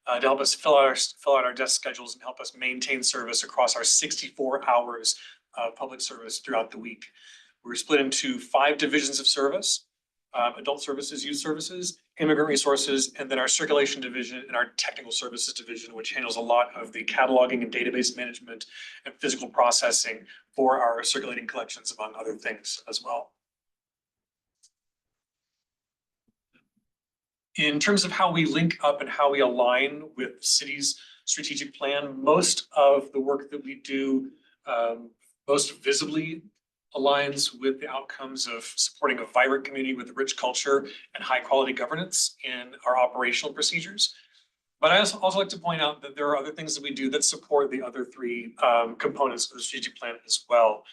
To help us fill out our desk schedules and help us maintain service across our 64 hours of public service throughout the week. We're split into 5 divisions of service: adult services, youth services, immigrant resources, and then our circulation division and our technical services division, which handles a lot of the cataloging and database management and physical processing for our circulating collections, among other things as well. In terms of how we link up and how we align with the city's strategic plan, most of the work that we do most visibly aligns with the outcomes of supporting a vibrant community with a rich culture and high quality governance in our operational procedures. But I also like to point out that there are other things that we do that support the other 3 components of the strategic plan as well.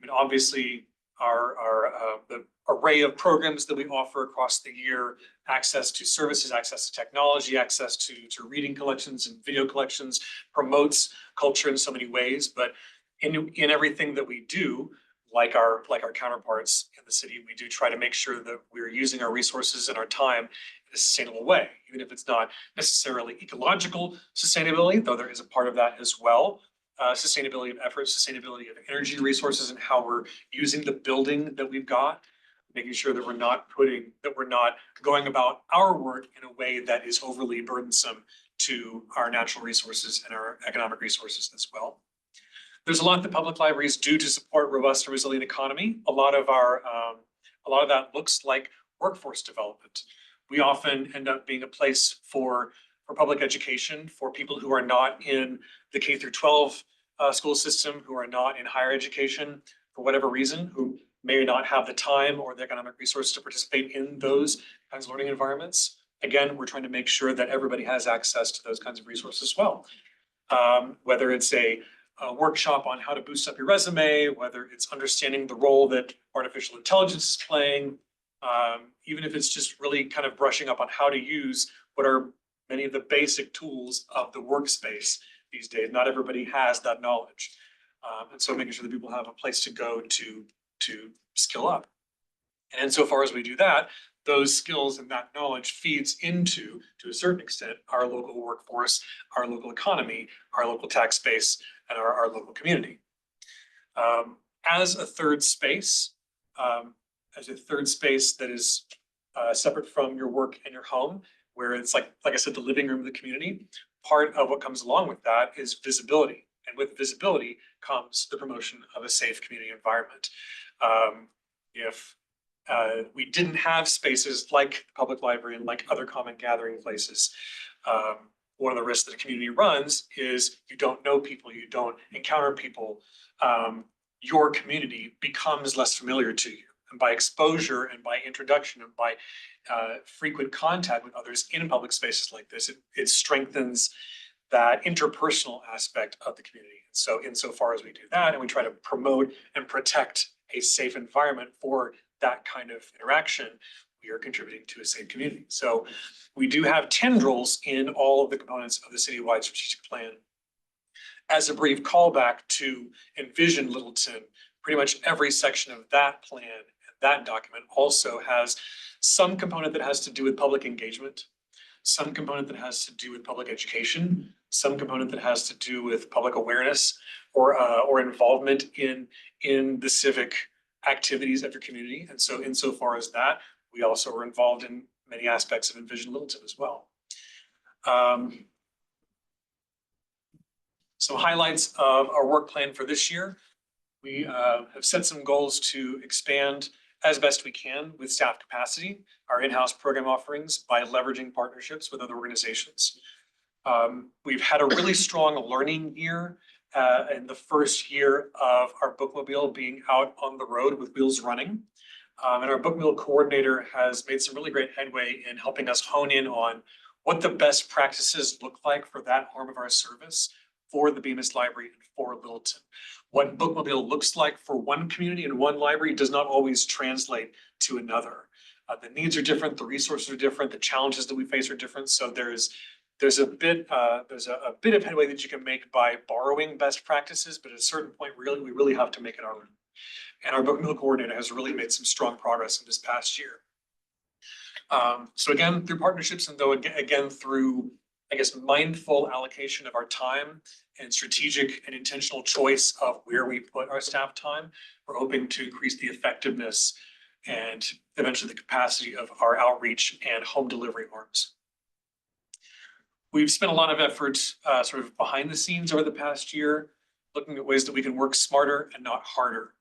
I mean, obviously, the array of programs that we offer across the year, access to services, access to technology, access to reading collections and video collections, promotes culture in so many ways. But in everything that we do, like our counterparts in the city, we do try to make sure that we're using our resources and our time in a sustainable way, even if it's not necessarily ecological sustainability, though there is a part of that as well. Sustainability of efforts, sustainability of energy resources, and how we're using the building that we've got, making sure that we're not going about our work in a way that is overly burdensome to our natural resources and our economic resources as well. There's a lot that public libraries do to support robust and resilient economy. A lot of that looks like workforce development. We often end up being a place for public education for people who are not in the K through 12 school system, who are not in higher education for whatever reason, who may not have the time or the economic resources to participate in those kinds of learning environments. again, we're trying to make sure that everybody has access to those kinds of resources as well. Whether it's a workshop on how to boost up your resume, whether it's understanding the role that artificial intelligence is playing, even if it's just really kind of brushing up on how to use what are many of the basic tools of the workspace these days. Not everybody has that knowledge. And so making sure that people have a place to go to skill up. And insofar as we do that, those skills and that knowledge feeds into, to a certain extent, our local workforce, our local economy, our local tax base, and our local community. As a third space that is separate from your work and your home, where it's like I said, the living room of the community, part of what comes along with that is visibility. And with visibility comes the promotion of a safe community environment. If we didn't have spaces like the public library and like other common gathering places, one of the risks that a community runs is you don't know people, you don't encounter people. Your community becomes less familiar to you. And by exposure and by introduction and by frequent contact with others in public spaces like this, it strengthens that interpersonal aspect of the community. So insofar as we do that and we try to promote and protect a safe environment for that kind of interaction, we are contributing to a safe community. So we do have tendrils in all of the components of the citywide strategic plan. As a brief callback to Envision Littleton, pretty much every section of that plan and that document also has some component that has to do with public engagement, some component that has to do with public education, some component that has to do with public awareness or involvement in the civic activities of your community. And so insofar as that, we also are involved in many aspects of Envision Littleton as well. Some highlights of our work plan for this year. We have set some goals to expand as best we can with staff capacity, our in-house program offerings by leveraging partnerships with other organizations. We've had a really strong learning year in the first year of our bookmobile being out on the road with wheels running. And our bookmobile coordinator has made some really great headway in helping us hone in on what the best practices look like for that arm of our service for the Bemis Library and for Littleton. What bookmobile looks like for one community and one library does not always translate to another. The needs are different, the resources are different, the challenges that we face are different. So there's a bit of headway that you can make by borrowing best practices, but at a certain point, we really have to make it our own. And our bookmobile coordinator has really made some strong progress in this past year. So again, through partnerships and though again through, I guess, mindful allocation of our time and strategic and intentional choice of where we put our staff time, we're hoping to increase the effectiveness and eventually the capacity of our outreach and home delivery arms. We've spent a lot of effort sort of behind the scenes over the past year, looking at ways that we can work smarter and not harder.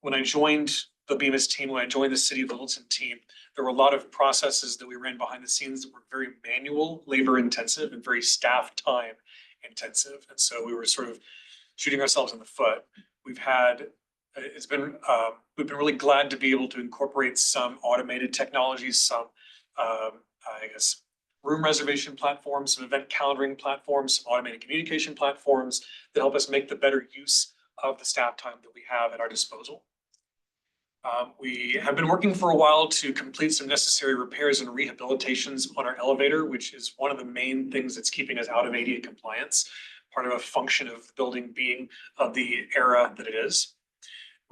When I joined the Bemis team, when I joined the City of Littleton team, there were a lot of processes that we ran behind the scenes that were very manual, labor intensive, and very staff time intensive. And so we were sort of shooting ourselves in the foot. We've been really glad to be able to incorporate some automated technologies, some, I guess, room reservation platforms, some event calendaring platforms, some automated communication platforms that help us make the better use of the staff time that we have at our disposal. We have been working for a while to complete some necessary repairs and rehabilitations on our elevator, which is one of the main things that's keeping us out of ADA compliance, part of a function of the building being of the era that it is.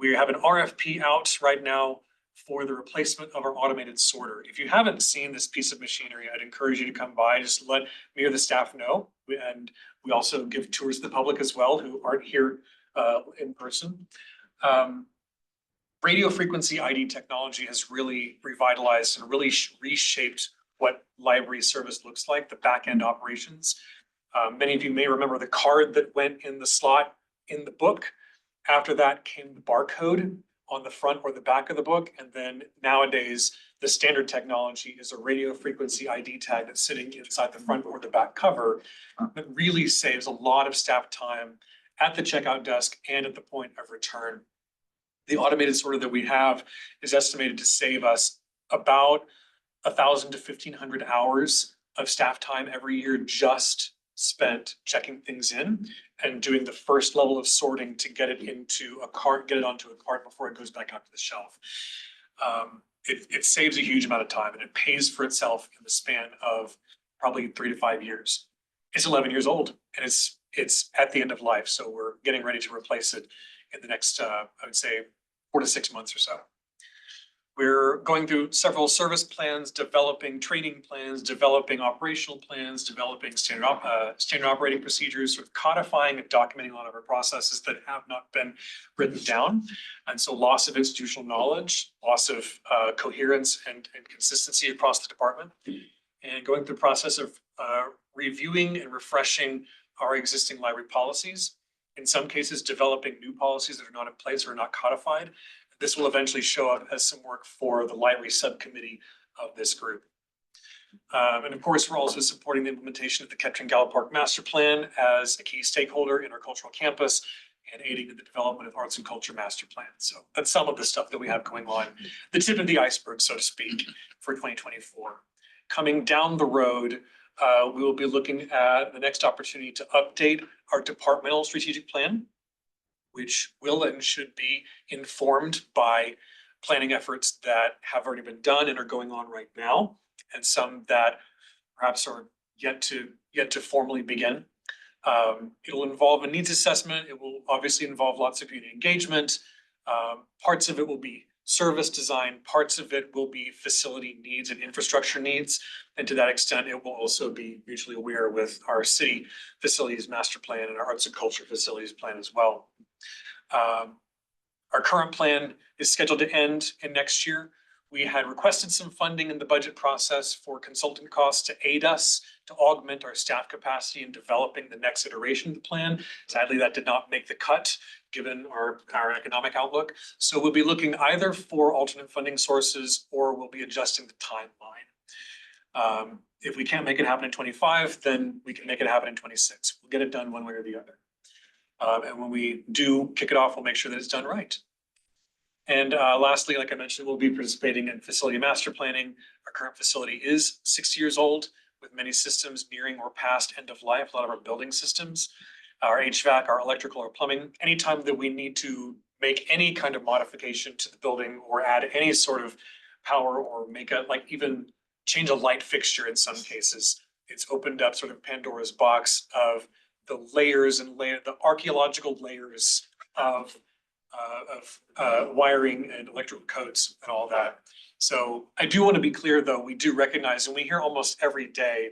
We have an RFP out right now for the replacement of our automated sorter. If you haven't seen this piece of machinery, I'd encourage you to come by, just let me or the staff know. And we also give tours to the public as well who aren't here in person. Radio frequency ID technology has really revitalized and really reshaped what library service looks like, the back-end operations. Many of you may remember the card that went in the slot in the book. After that came the barcode on the front or the back of the book. And then nowadays, the standard technology is a radio frequency ID tag that's sitting inside the front or the back cover that really saves a lot of staff time at the checkout desk and at the point of return. The automated sorter that we have is estimated to save us about 1,000 to 1,500 hours of staff time every year just spent checking things in and doing the first level of sorting to get it into a cart, get it onto a cart before it goes back out to the shelf. It saves a huge amount of time and it pays for itself in the span of probably 3 to 5 years. It's 11 years old and it's at the end of life. So we're getting ready to replace it in the next, I would say 4 to 6 months or so. We're going through several service plans, developing training plans, developing operational plans, developing standard operating procedures, sort of codifying and documenting a lot of our processes that have not been written down. And so loss of institutional knowledge, loss of coherence and consistency across the department, and going through the process of reviewing and refreshing our existing library policies. In some cases, developing new policies that are not in place or not codified. This will eventually show up as some work for the library subcommittee of this group. And of course, we're also supporting the implementation of the Kettering-Gallup Park Master Plan as a key stakeholder in our cultural campus and aiding in the development of Arts and Culture Master Plan. So that's some of the stuff that we have going on, the tip of the iceberg, so to speak, for 2024. Coming down the road, we will be looking at the next opportunity to update our departmental strategic plan, which will and should be informed by planning efforts that have already been done and are going on right now, and some that perhaps are yet to formally begin. It'll involve a needs assessment. It will obviously involve lots of community engagement. Parts of it will be service design. Parts of it will be facility needs and infrastructure needs. And to that extent, it will also be mutually aware with our city facilities master plan and our arts and culture facilities plan as well. Our current plan is scheduled to end in next year. We had requested some funding in the budget process for consultant costs to aid us to augment our staff capacity in developing the next iteration of the plan. Sadly, that did not make the cut given our economic outlook. So we'll be looking either for alternate funding sources or we'll be adjusting the timeline. If we can't make it happen in 25, then we can make it happen in 26. We'll get it done one way or the other. And when we do kick it off, we'll make sure that it's done right. And lastly, like I mentioned, we'll be participating in facility master planning. Our current facility is 60 years old with many systems nearing or past end of life, a lot of our building systems, our HVAC, our electrical, our plumbing. Anytime that we need to make any kind of modification to the building or add any sort of power or make a, like even change a light fixture in some cases, it's opened up sort of Pandora's box of the layers and the archaeological layers of wiring and electrical codes and all that. So I do want to be clear, though, we do recognize, and we hear almost every day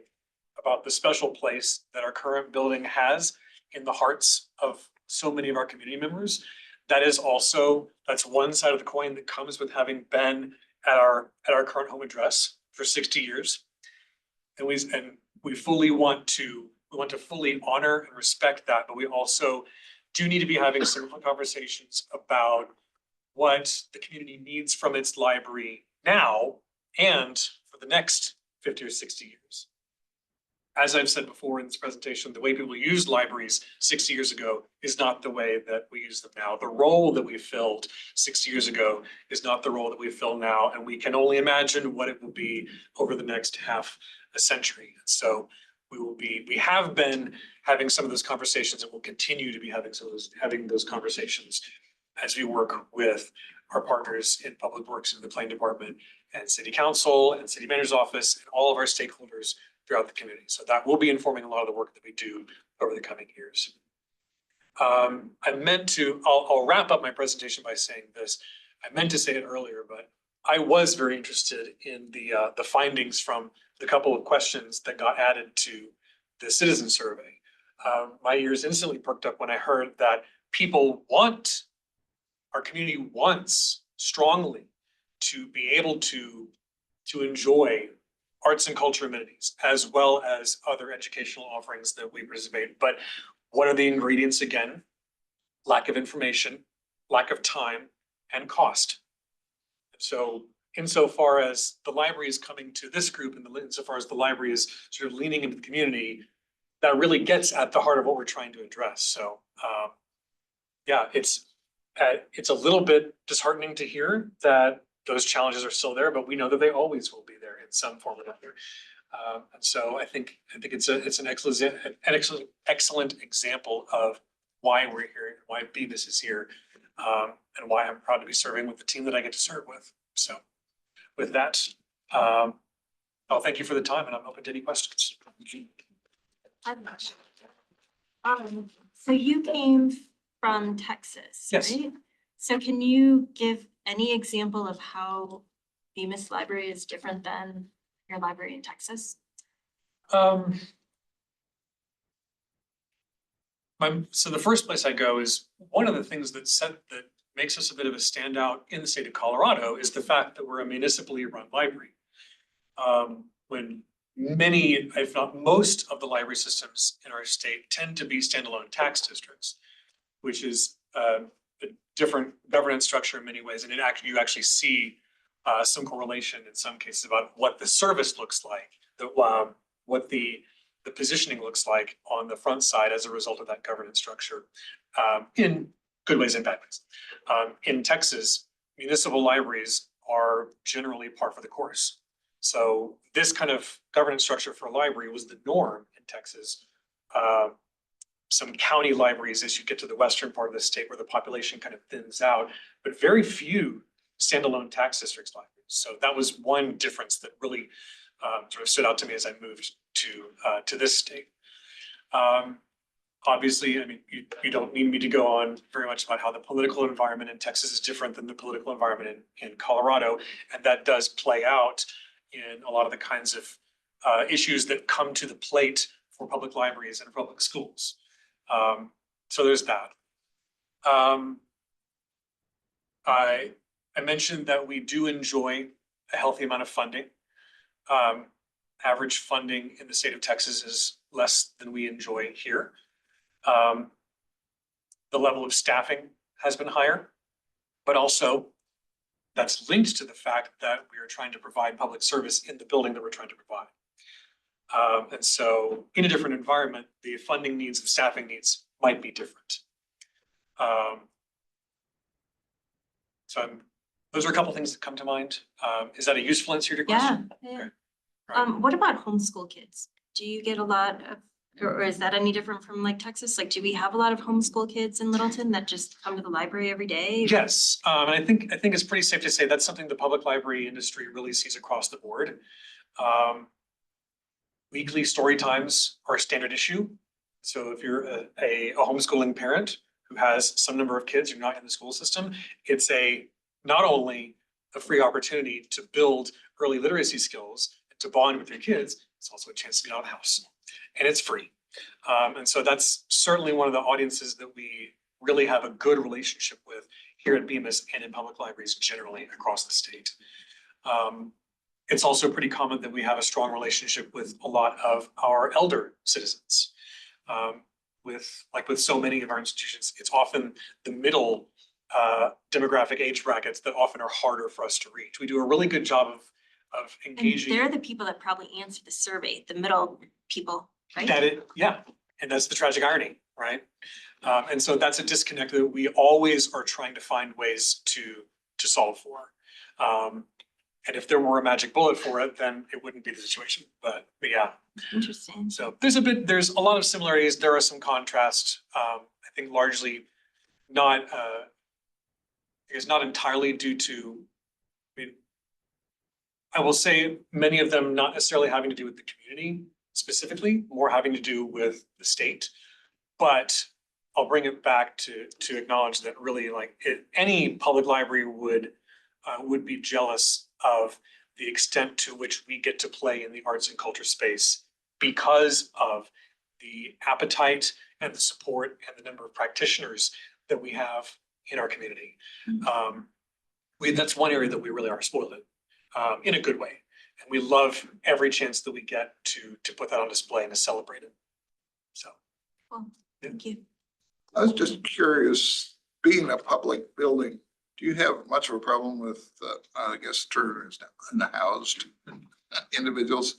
about the special place that our current building has in the hearts of so many of our community members. That is also, that's one side of the coin that comes with having been at our current home address for 60 years. And we fully want to fully honor and respect that, but we also do need to be having some conversations about what the community needs from its library now and for the next 50 or 60 years. As I've said before in this presentation, the way people used libraries 60 years ago is not the way that we use them now. The role that we filled 60 years ago is not the role that we fill now, and we can only imagine what it will be over the next half a century. So we have been having some of those conversations and we'll continue to be having those conversations as we work with our partners in Public Works and the Planning Department and City Council and City Manager's Office and all of our stakeholders throughout the community. So that will be informing a lot of the work that we do over the coming years. I'll wrap up my presentation by saying this. I meant to say it earlier, but I was very interested in the findings from the couple of questions that got added to the citizen survey. My ears instantly perked up when I heard that our community wants strongly to be able to enjoy arts and culture amenities as well as other educational offerings that we participate. But what are the ingredients again? Lack of information, lack of time, and cost. So insofar as the library is coming to this group and insofar as the library is sort of leaning into the community, that really gets at the heart of what we're trying to address. So yeah, it's a little bit disheartening to hear that those challenges are still there, but we know that they always will be there in in some form or another. And so I think it's an excellent example of why we're here, why Bemis is here, and why I'm proud to be serving with the team that I get to serve with. So with that, I'll thank you for the time, and I'm open to any questions. I'm not sure. So you came from Texas, Yes. right? So can you give any example of how Bemis Library is different than your library in Texas? So the first place I go is one of the things that makes us a bit of a standout in the state of Colorado is the fact that we're a municipally run library. When many, if not most, of the library systems in our state tend to be standalone tax districts, which is a different governance structure in many ways, and you actually see some correlation in some cases about what the service looks like, what the positioning looks like on the front side as a result of that governance structure, in good ways and bad ways. In Texas, municipal libraries are generally par for the course. So this kind of governance structure for a library was the norm in Texas. Some county libraries as you get to the western part of the state where the population kind of thins out, but very few standalone tax districts libraries. So that was one difference that really sort of stood out to me as I moved to this state. Obviously, I mean, you don't need me to go on very much about how the political environment in Texas is different than the political environment in Colorado. And that does play out in a lot of the kinds of issues that come to the plate for public libraries and public schools. So there's that. I mentioned that we do enjoy a healthy amount of funding. Average funding in the state of Texas is less than we enjoy here. The level of staffing has been higher, but also that's linked to the fact that we are trying to provide public service in the building that we're trying to provide. And so in a different environment, the funding needs and staffing needs might be different. Those are a couple things that come to mind. Is that a useful answer to your question? Yeah. Right. What about homeschool kids? Do you get a lot of, or is that any different from like Texas? Like, do we have a lot of homeschool kids in Littleton that just come to the library every day? Yes, and I think it's pretty safe to say that's something the public library industry really sees across the board. Weekly story times are a standard issue. So if you're a homeschooling parent who has some number of kids, you're not in the school system, it's not only a free opportunity to build early literacy skills and to bond with your kids, it's also a chance to be out of the house, and it's free. And so that's certainly one of the audiences that we really have a good relationship with here at Bemis and in public libraries generally across the state. It's also pretty common that we have a strong relationship with a lot of our elder citizens. With so many of our institutions, it's often the middle demographic age brackets that often are harder for us to reach. We do a really good job of And engaging. they're the people that probably answer the survey, the middle people, right? And that's the tragic irony, right? And so that's a disconnect that we always are trying to find ways to solve for. And if there were a magic bullet for it, then it wouldn't be the situation, but yeah. Interesting. So there's a lot of similarities. There are some contrasts. I think largely not entirely due to, I will say many of them not necessarily having to do with the community specifically, more having to do with the state. But I'll bring it back to acknowledge that really any public library would be jealous of the extent to which we get to play in the arts and culture space because of the appetite and the support and the number of practitioners that we have in our community. That's one area that we really are spoiled in a good way. And we love every chance that we get to put that on display and to celebrate it. So. Well, thank you. I was just curious, being a public building, do you have much of a problem with, I guess, tourists and housed individuals?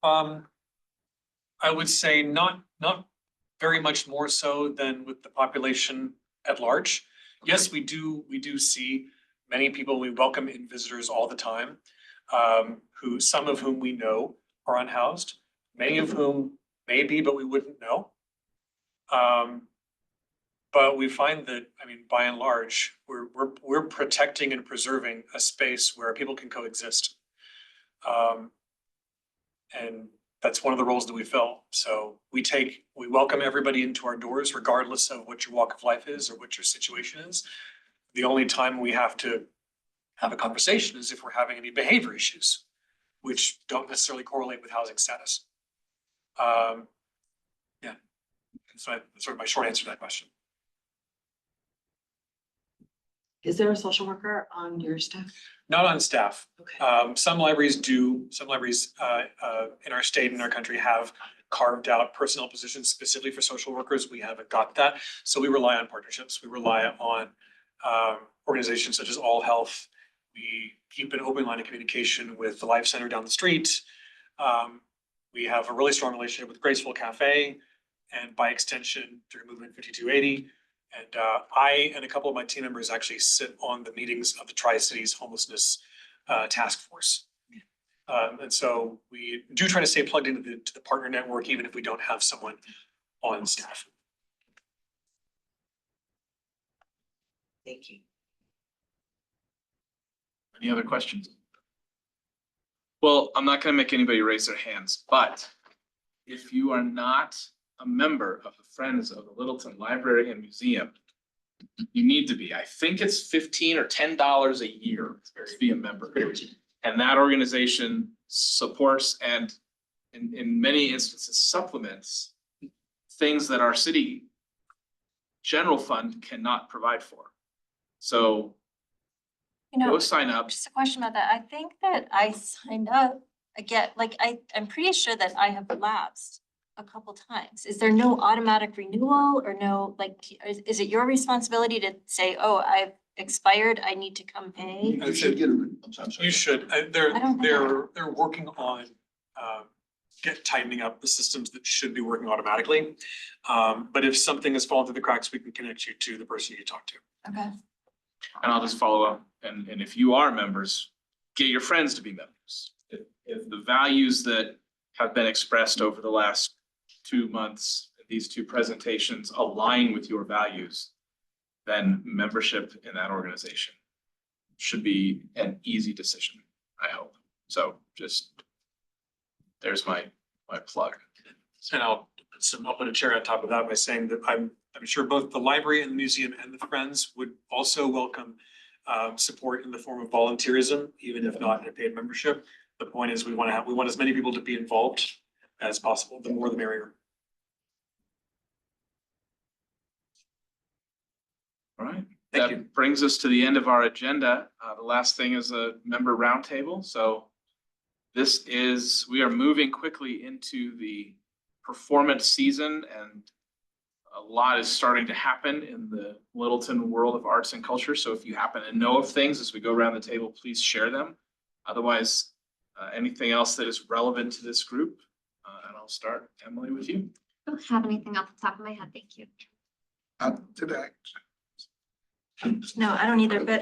I would say not very much more so than with the population at large. Yes, we do see many people. We welcome in visitors all the time. who, some of whom we know are unhoused, many of whom may be, but we wouldn't know. But we find that, I mean, by and large, we're protecting and preserving a space where people can coexist. And that's one of the roles that we fill. So we welcome everybody into our doors, regardless of what your walk of life is or what your situation is. The only time we have to have a conversation is if we're having any behavior issues, which don't necessarily correlate with housing status. Yeah, so that's sort of my short answer to that question. Is there a social worker on your staff? Not on staff. Okay. Some libraries do, some libraries in our state and our country have carved out personnel positions specifically for social workers. We haven't got that. So we rely on partnerships. We rely on organizations such as All Health. We keep an open line of communication with the Life Center down the street. We have a really strong relationship with Graceful Cafe and by extension through Movement 5280. And I and a couple of my team members actually sit on the meetings of the Tri-Cities Homelessness Task Force. And so we do try to stay plugged into the partner network, even if we don't have someone on staff. Thank you. Any other questions? Well, I'm not gonna make anybody raise their hands, but if you are not a member of the Friends of the Littleton Library and Museum, you need to be. I think it's $15 or $10 a year to be a member. And that organization supports and in many instances supplements things that our city general fund cannot provide for. So go sign up. Just a question about that. I think that I signed up, I'm pretty sure that I have lapsed a couple times. Is there no automatic renewal or no, is it your responsibility to say, oh, I've expired, I need to come pay? You should get I'm sorry. You should. They're working on tightening up the systems that should be working automatically. But if something has fallen through the cracks, we can connect you to the person you talk to. Okay. And I'll just follow up. And if you are members, get your friends to be members. If the values that have been expressed over the last 2 months, these 2 presentations align with your values, then membership in that organization should be an easy decision, I hope. So just, there's my plug. And I'll put a cherry on top of that by saying that I'm sure both the library and the museum and the Friends would also welcome support in the form of volunteerism, even if not in a paid membership. The point is we want as many people to be involved as possible. The more the merrier. All right. Thank you. That brings us to the end of our agenda. The last thing is a member roundtable. So we are moving quickly into the performance season, and a lot is starting to happen in the Littleton world of arts and culture. So if you happen to know of things as we go around the table, please share them. Otherwise, anything else that is relevant to this group, and I'll start, Emily, with you. I don't have anything off the top of my head, thank you. Today. No, I don't either, but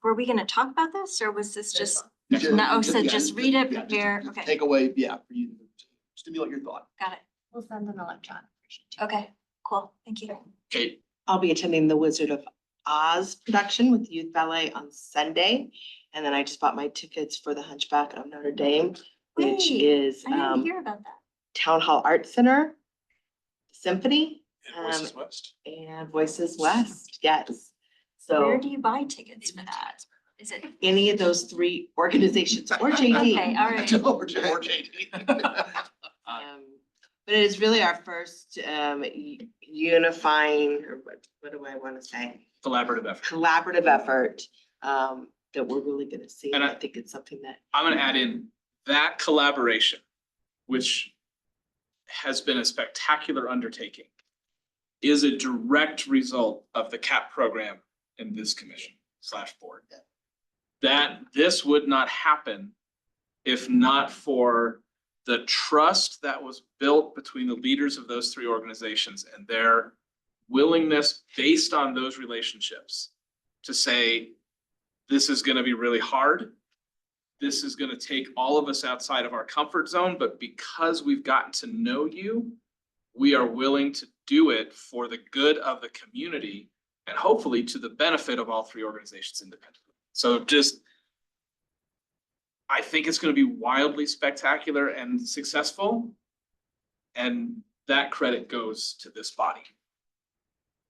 were we gonna talk about this or was this just, Just- no, so yeah, just read it, yeah, just prepare, okay, Take away, for you to stimulate your thought. got it. We'll send an electronic version too. Okay, cool, thank you. Kate. I'll be attending the Wizard of Oz production with Youth Ballet on Sunday. And then I just bought my tickets for the Hunchback of Notre Dame, which Wait, is I didn't hear about that. Town Hall Art Center Symphony And Voices West. and Voices West, yes. Where So do you buy tickets for that? Is it? any of those 3 organizations or JD. Okay, all right. Or JD. But it is really our first unifying, or what do I want to say? Collaborative effort. Collaborative effort that we're really gonna see. And And I think it's something that, I'm gonna add in that collaboration, which has been a spectacular undertaking, is a direct result of the CAP program in this commission / board. That this would not happen if not for the trust that was built between the leaders of those 3 organizations and their willingness based on those relationships to say, this is gonna be really hard, this is gonna take all of us outside of our comfort zone, but because we've gotten to know you, we are willing to do it for the good of the community and hopefully to the benefit of all three organizations independently. So just, I think it's gonna be wildly spectacular and successful. And that credit goes to this body.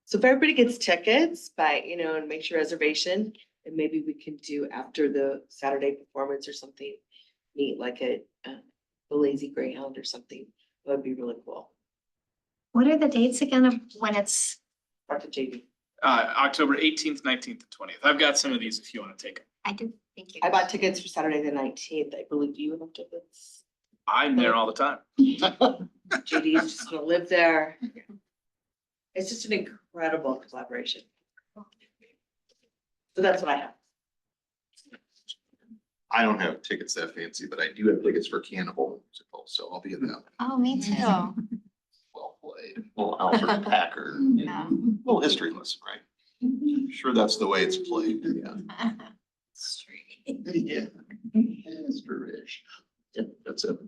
So if everybody gets tickets by, and makes your reservation, and maybe we can do after the Saturday performance or something, meet like a the Lazy Greyhound or something. That would be really cool. What are the dates again of when it's? Dr. JB. October 18th, 19th, and 20th. I've got some of these if you want to take them. I do, thank you. I bought tickets for Saturday the 19th. I believe you have tickets. I'm there all the time. JD is just gonna live there. It's just an incredible collaboration. So that's what I have. I don't have tickets that fancy, but I do have tickets for Cannibal musical, so I'll be at that. Oh, me too. Well played. Well, Alfred Packer, Yeah. little history lesson, right? I'm sure that's the way it's played, yeah. Street. Yeah. History-ish. That's it.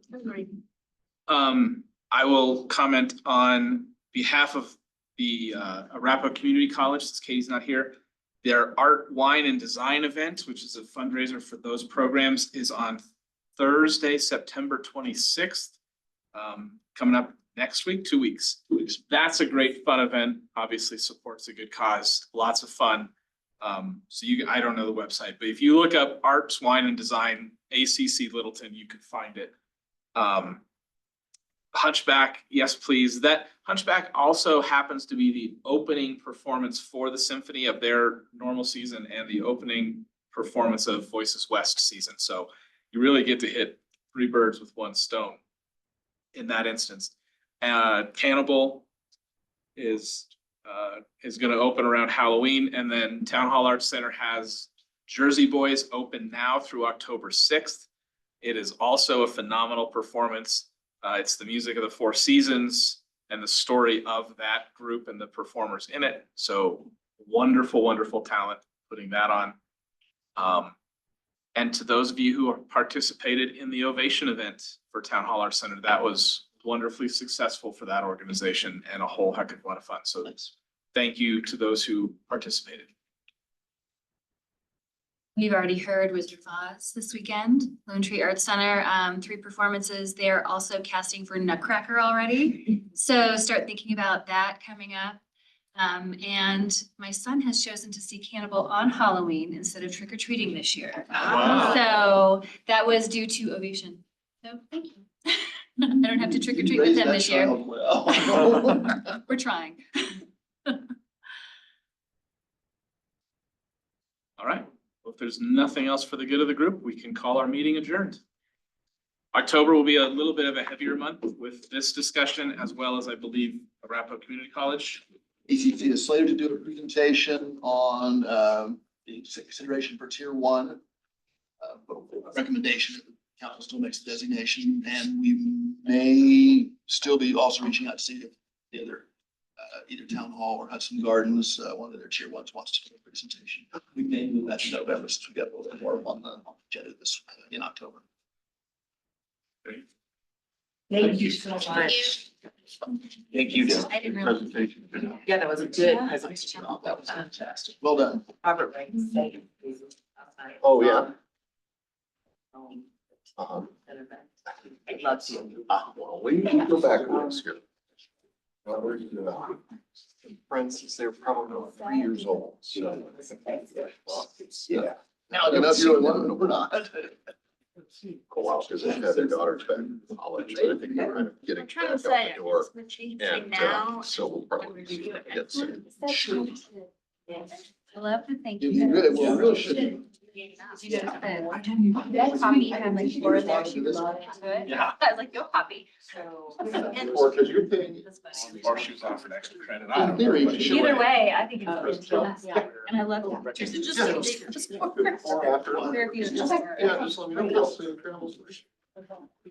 I will comment on behalf of the Arapahoe Community College, since Katie's not here. Their Art, Wine, and Design event, which is a fundraiser for those programs, is on Thursday, September 26th. Coming up next week, 2 weeks. That's a great fun event, obviously supports a good cause, lots of fun. So I don't know the website, but if you look up Arts, Wine, and Design, ACC Littleton, you can find it. Hunchback, yes, please. That Hunchback also happens to be the opening performance for the symphony of their normal season and the opening performance of Voices West season. So you really get to hit 3 birds with 1 stone in that instance. Cannibal is going to open around Halloween, and then Town Hall Arts Center has Jersey Boys open now through October 6th. It is also a phenomenal performance. It's the music of the 4 seasons and the story of that group and the performers in it. So wonderful, wonderful talent putting that on. And to those of you who participated in the Ovation event for Town Hall Arts Center, that was wonderfully successful for that organization and a whole heck of a lot of fun. So thank you to those who participated. We've already heard Wizard of Oz this weekend, Lone Tree Arts Center, 3 performances. They're also casting for Nutcracker already. So start thinking about that coming up. And my son has chosen to see Cannibal on Halloween instead of trick or treating this year. Wow. So that was due to Ovation. So thank you. I don't have to trick or treat with him this year. Well. We're trying. All right. Well, if there's nothing else for the good of the group, we can call our meeting adjourned. October will be a little bit of a heavier month with this discussion, as well as I believe Arapahoe Community College. ECC is slated to do a presentation on the consideration for tier 1. Recommendation, the council still makes the designation, and we may still be also reaching out to see if the other either Town Hall or Hudson Gardens, one of their tier 1s wants to do a presentation. We may move that to November since we got a little bit more on the agenda this in October. Great. Thank you so much. Thank you, Dan. I didn't really. Presentation. Yeah, that was a good Yeah. presentation. That was fantastic. Well done. Robert Wright said. Oh, yeah. I'd love to. Well, we can go backwards here. Friends, they're probably 3 years old, so. Yeah. Now, I don't know if you're one or not. Go out because they had their daughters back in college, but I think they're kind of getting I'm trying back to out say, the door. we're changing And now. so we'll probably see them again soon. I love to thank You you. really, well, really should. That copy had like 4 in there, she was into it. Yeah. I was like, go copy. Or because you're paying. Horseshoes off an extra credit. In theory, you should. Either way, I think it's good. Yeah, and I love it. Just Or after. Very beautiful. Yeah, just let me know. We'll see if travels.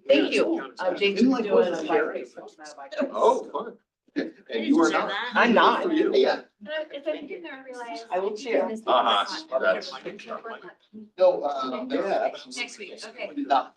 Thank you. Jason's doing a. Oh, fun. And you are not. I'm not. For you. Yeah. If I didn't realize. I will cheer. Uh-huh. That's- No, Next week, okay. No.